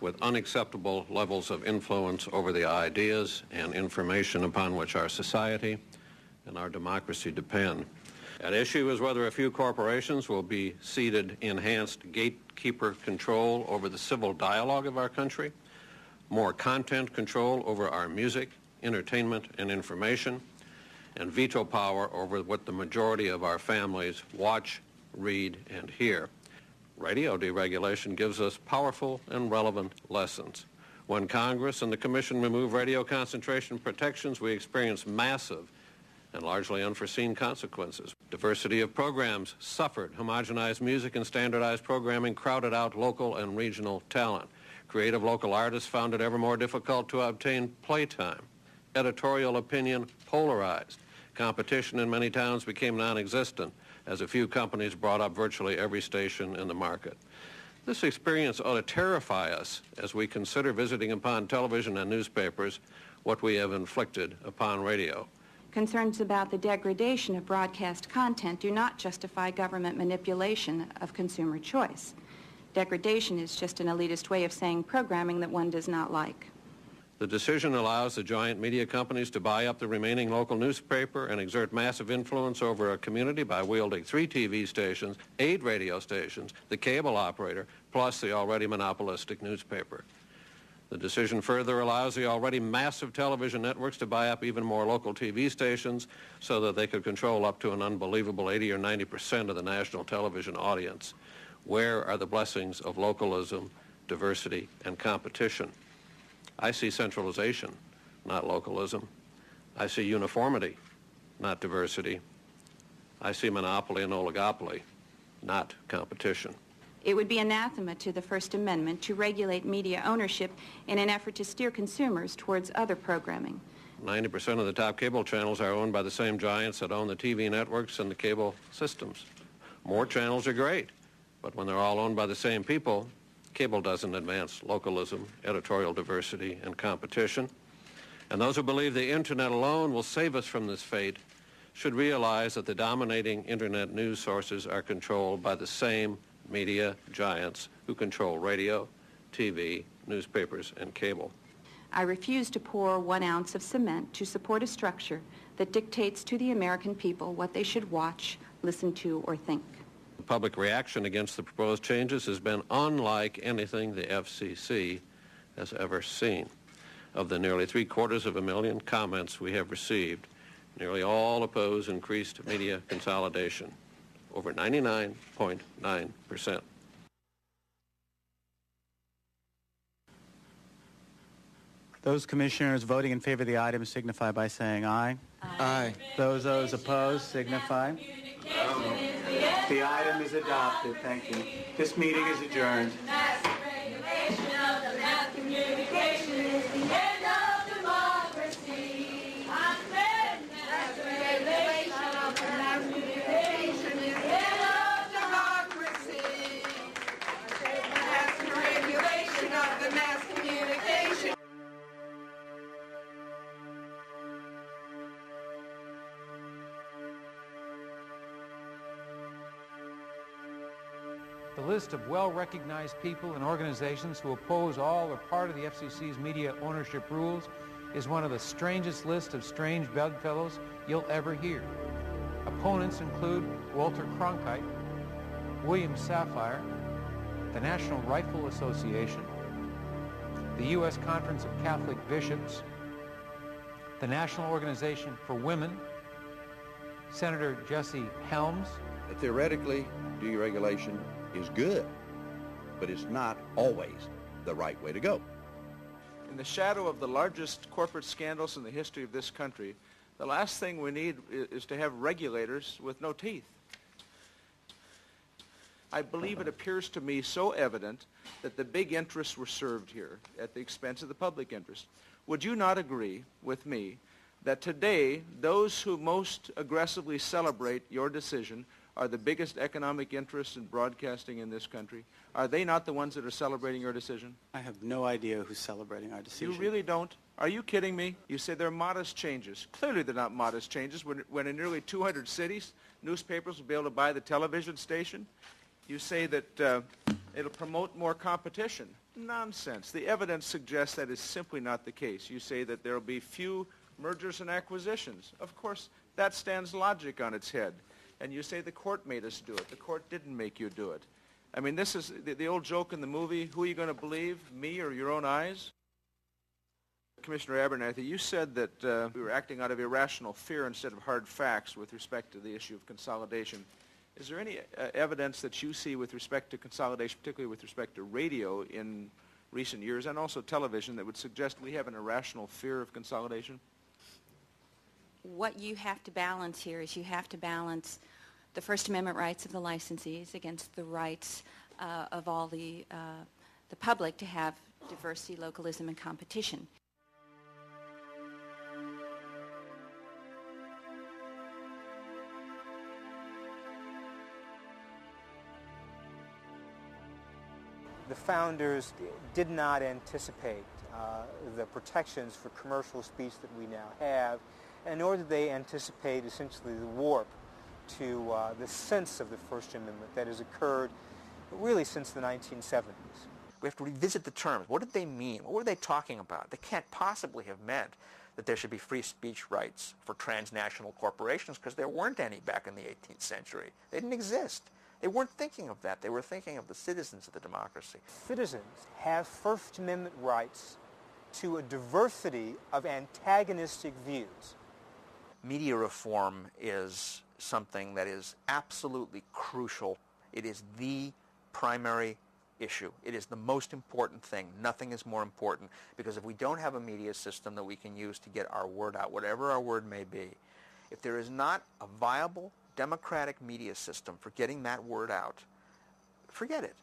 with unacceptable levels of influence over the ideas and information upon which our society and our democracy depend. At issue is whether a few corporations will be ceded enhanced gatekeeper control over the civil dialogue of our country, more content control over our music, entertainment, and information, and veto power over what the majority of our families watch, read, and hear. Radio deregulation gives us powerful and relevant lessons. When Congress and the Commission remove radio concentration protections, we experience massive and largely unforeseen consequences. Diversity of programs suffered. Homogenized music and standardized programming crowded out local and regional talent. Creative local artists found it ever more difficult to obtain playtime. Editorial opinion polarized. Competition in many towns became non-existent as a few companies brought up virtually every station in the market. This experience ought to terrify us as we consider visiting upon television and newspapers what we have inflicted upon radio. Concerns about the degradation of broadcast content do not justify government manipulation of consumer choice. Degradation is just an elitist way of saying programming that one does not like. The decision allows the giant media companies to buy up the remaining local newspaper and exert massive influence over a community by wielding 3 TV stations, 8 radio stations, the cable operator, plus the already monopolistic newspaper. The decision further allows the already massive television networks to buy up even more local TV stations so that they could control up to an unbelievable 80 or 90% of the national television audience. Where are the blessings of localism, diversity, and competition? I see centralization, not localism. I see uniformity, not diversity. I see monopoly and oligopoly, not competition. It would be anathema to the First Amendment to regulate media ownership in an effort to steer consumers towards other programming. 90% of the top cable channels are owned by the same giants that own the TV networks and the cable systems. More channels are great, but when they're all owned by the same people, cable doesn't advance localism, editorial diversity, and competition. And those who believe the internet alone will save us from this fate should realize that the dominating internet news sources are controlled by the same media giants who control radio, TV, newspapers, and cable. I refuse to pour 1 ounce of cement to support a structure that dictates to the American people what they should watch, listen to, or think. The public reaction against the proposed changes has been unlike anything the FCC has ever seen. Of the nearly 750,000 comments we have received, nearly all oppose increased media consolidation, over 99.9%. Those commissioners voting in favor of the item signify by saying aye. Aye. Those opposed signify. The item is adopted. Thank you. This meeting is adjourned. Mass regulation of the mass communication is the end of democracy. Mass regulation of the mass communication is the end of democracy. Mass regulation of the mass communication. The list of well-recognized people and organizations who oppose all or part of the FCC's media ownership rules is one of the strangest lists of strange bedfellows you'll ever hear. Opponents include Walter Cronkite, William Safire, the National Rifle Association, the U.S. Conference of Catholic Bishops, the National Organization for Women, Senator Jesse Helms. Theoretically, deregulation is good, but it's not always the right way to go. In the shadow of the largest corporate scandals in the history of this country, the last thing we need is to have regulators with no teeth. I believe it appears to me so evident that the big interests were served here at the expense of the public interest. Would you not agree with me that today those who most aggressively celebrate your decision are the biggest economic interests in broadcasting in this country? Are they not the ones that are celebrating your decision? I have no idea who's celebrating our decision. You really don't? Are you kidding me? You say they're modest changes. Clearly they're not modest changes when in nearly 200 cities, newspapers will be able to buy the television station. You say that it'll promote more competition. Nonsense. The evidence suggests that is simply not the case. You say that there will be few mergers and acquisitions. Of course, that stands logic on its head. And you say the court made us do it. The court didn't make you do it. I mean, this is the old joke in the movie, who are you going to believe, me or your own eyes? Commissioner Abernathy, you said that we were acting out of irrational fear instead of hard facts with respect to the issue of consolidation. Is there any evidence that you see with respect to consolidation, particularly with respect to radio in recent years, and also television, that would suggest we have an irrational fear of consolidation? What you have to balance here is you have to balance the First Amendment rights of the licensees against the rights of all the public to have diversity, localism, and competition. The founders did not anticipate the protections for commercial speech that we now have, and nor did they anticipate essentially the warp to the sense of the First Amendment that has occurred really since the 1970s. We have to revisit the terms. What did they mean? What were they talking about? They can't possibly have meant that there should be free speech rights for transnational corporations, because there weren't any back in the 18th century. They didn't exist. They weren't thinking of that. They were thinking of the citizens of the democracy. Citizens have First Amendment rights to a diversity of antagonistic views. Media reform is something that is absolutely crucial. It is the primary issue. It is the most important thing. Nothing is more important, because if we don't have a media system that we can use to get our word out, whatever our word may be, if there is not a viable democratic media system for getting that word out, forget it.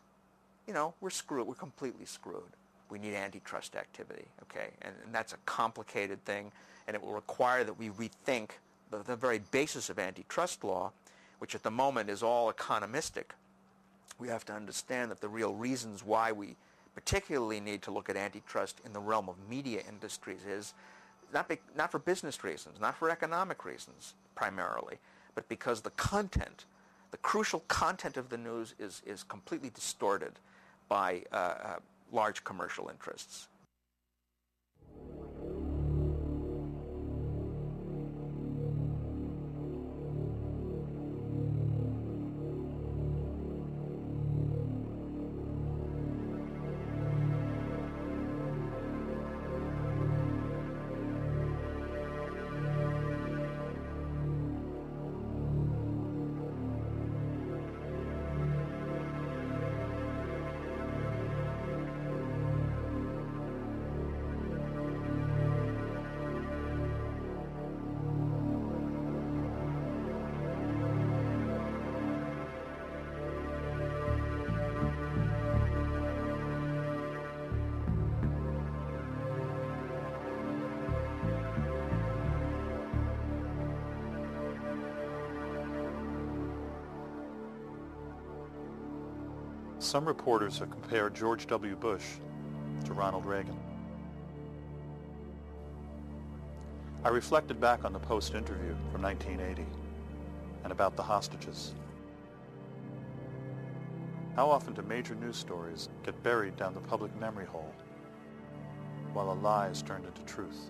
You know, we're screwed. We're completely screwed. We need antitrust activity, okay? And that's a complicated thing, and it will require that we rethink the very basis of antitrust law, which at the moment is all economistic. We have to understand that the real reasons why we particularly need to look at antitrust in the realm of media industries is not for business reasons, not for economic reasons primarily, but because the content, the crucial content of the news is completely distorted by large commercial interests. Some reporters have compared George W. Bush to Ronald Reagan. I reflected back on the Post interview from 1980 and about the hostages. How often do major news stories get buried down the public memory hole while a lie is turned into truth?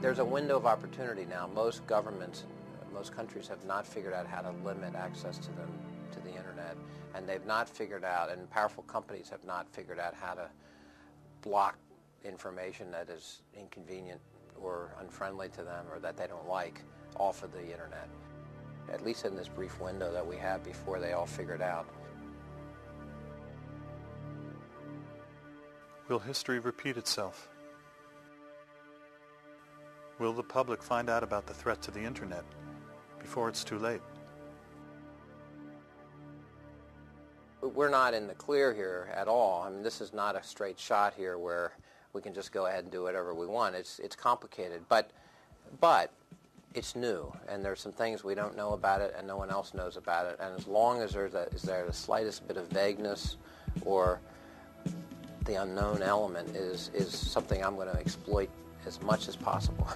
There's a window of opportunity now. Most governments, most countries have not figured out how to limit access to the internet, and they've not figured out, and powerful companies have not figured out how to block information that is inconvenient or unfriendly to them or that they don't like off of the internet, at least in this brief window that we have before they all figure it out. Will history repeat itself? Will the public find out about the threat to the internet before it's too late? We're not in the clear here at all. I mean, this is not a straight shot here where we can just go ahead and do whatever we want. It's complicated, but it's new, and there's some things we don't know about it and no one else knows about it. And as long as there's the slightest bit of vagueness or the unknown element is something I'm going to exploit as much as possible.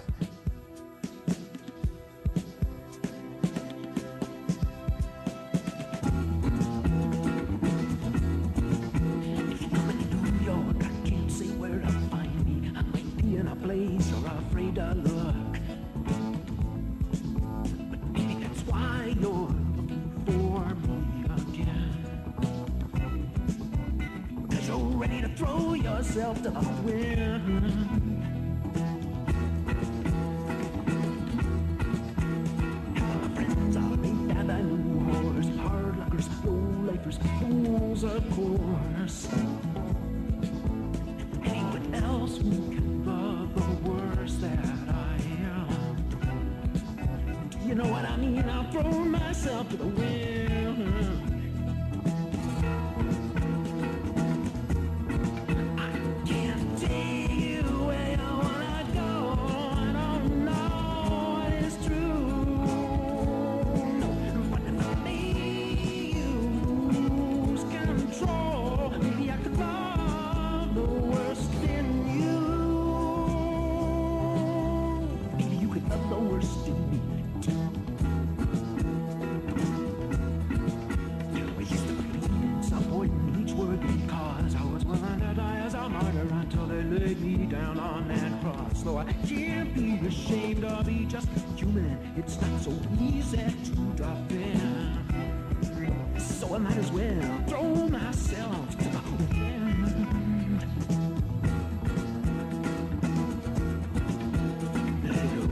New York, I can't say where to find me. I might be in a place or afraid way to look. But maybe that's why you're looking for me again. Because you're ready to throw yourself to the wind. Fools, of course. Anyone else who can love the worst that I am. Do you know what I mean? I've thrown myself to the wind. I can't take you where I wanna go. I don't know what is true. No, but if I made you lose control, maybe I could love the worst in you. Maybe you could love the worst in me too. I used to believe in supporting each word because I was willing to die as a martyr until they laid me down on that cross. Though I can't be ashamed to be just human, it's not so easy to drop in. So I might as well throw myself to the wind. Let it go.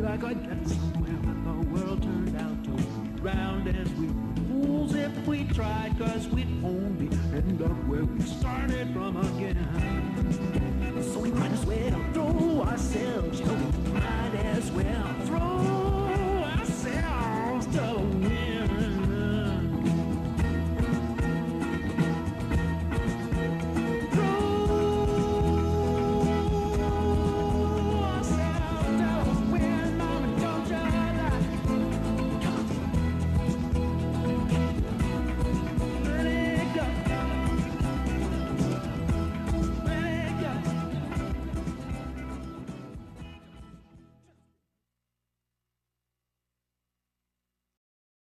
Like I'd get somewhere, but the world turned out to be round and we fools if we tried, cause we'd only end up where we started from again. So we might as well throw ourselves, you know, we might as well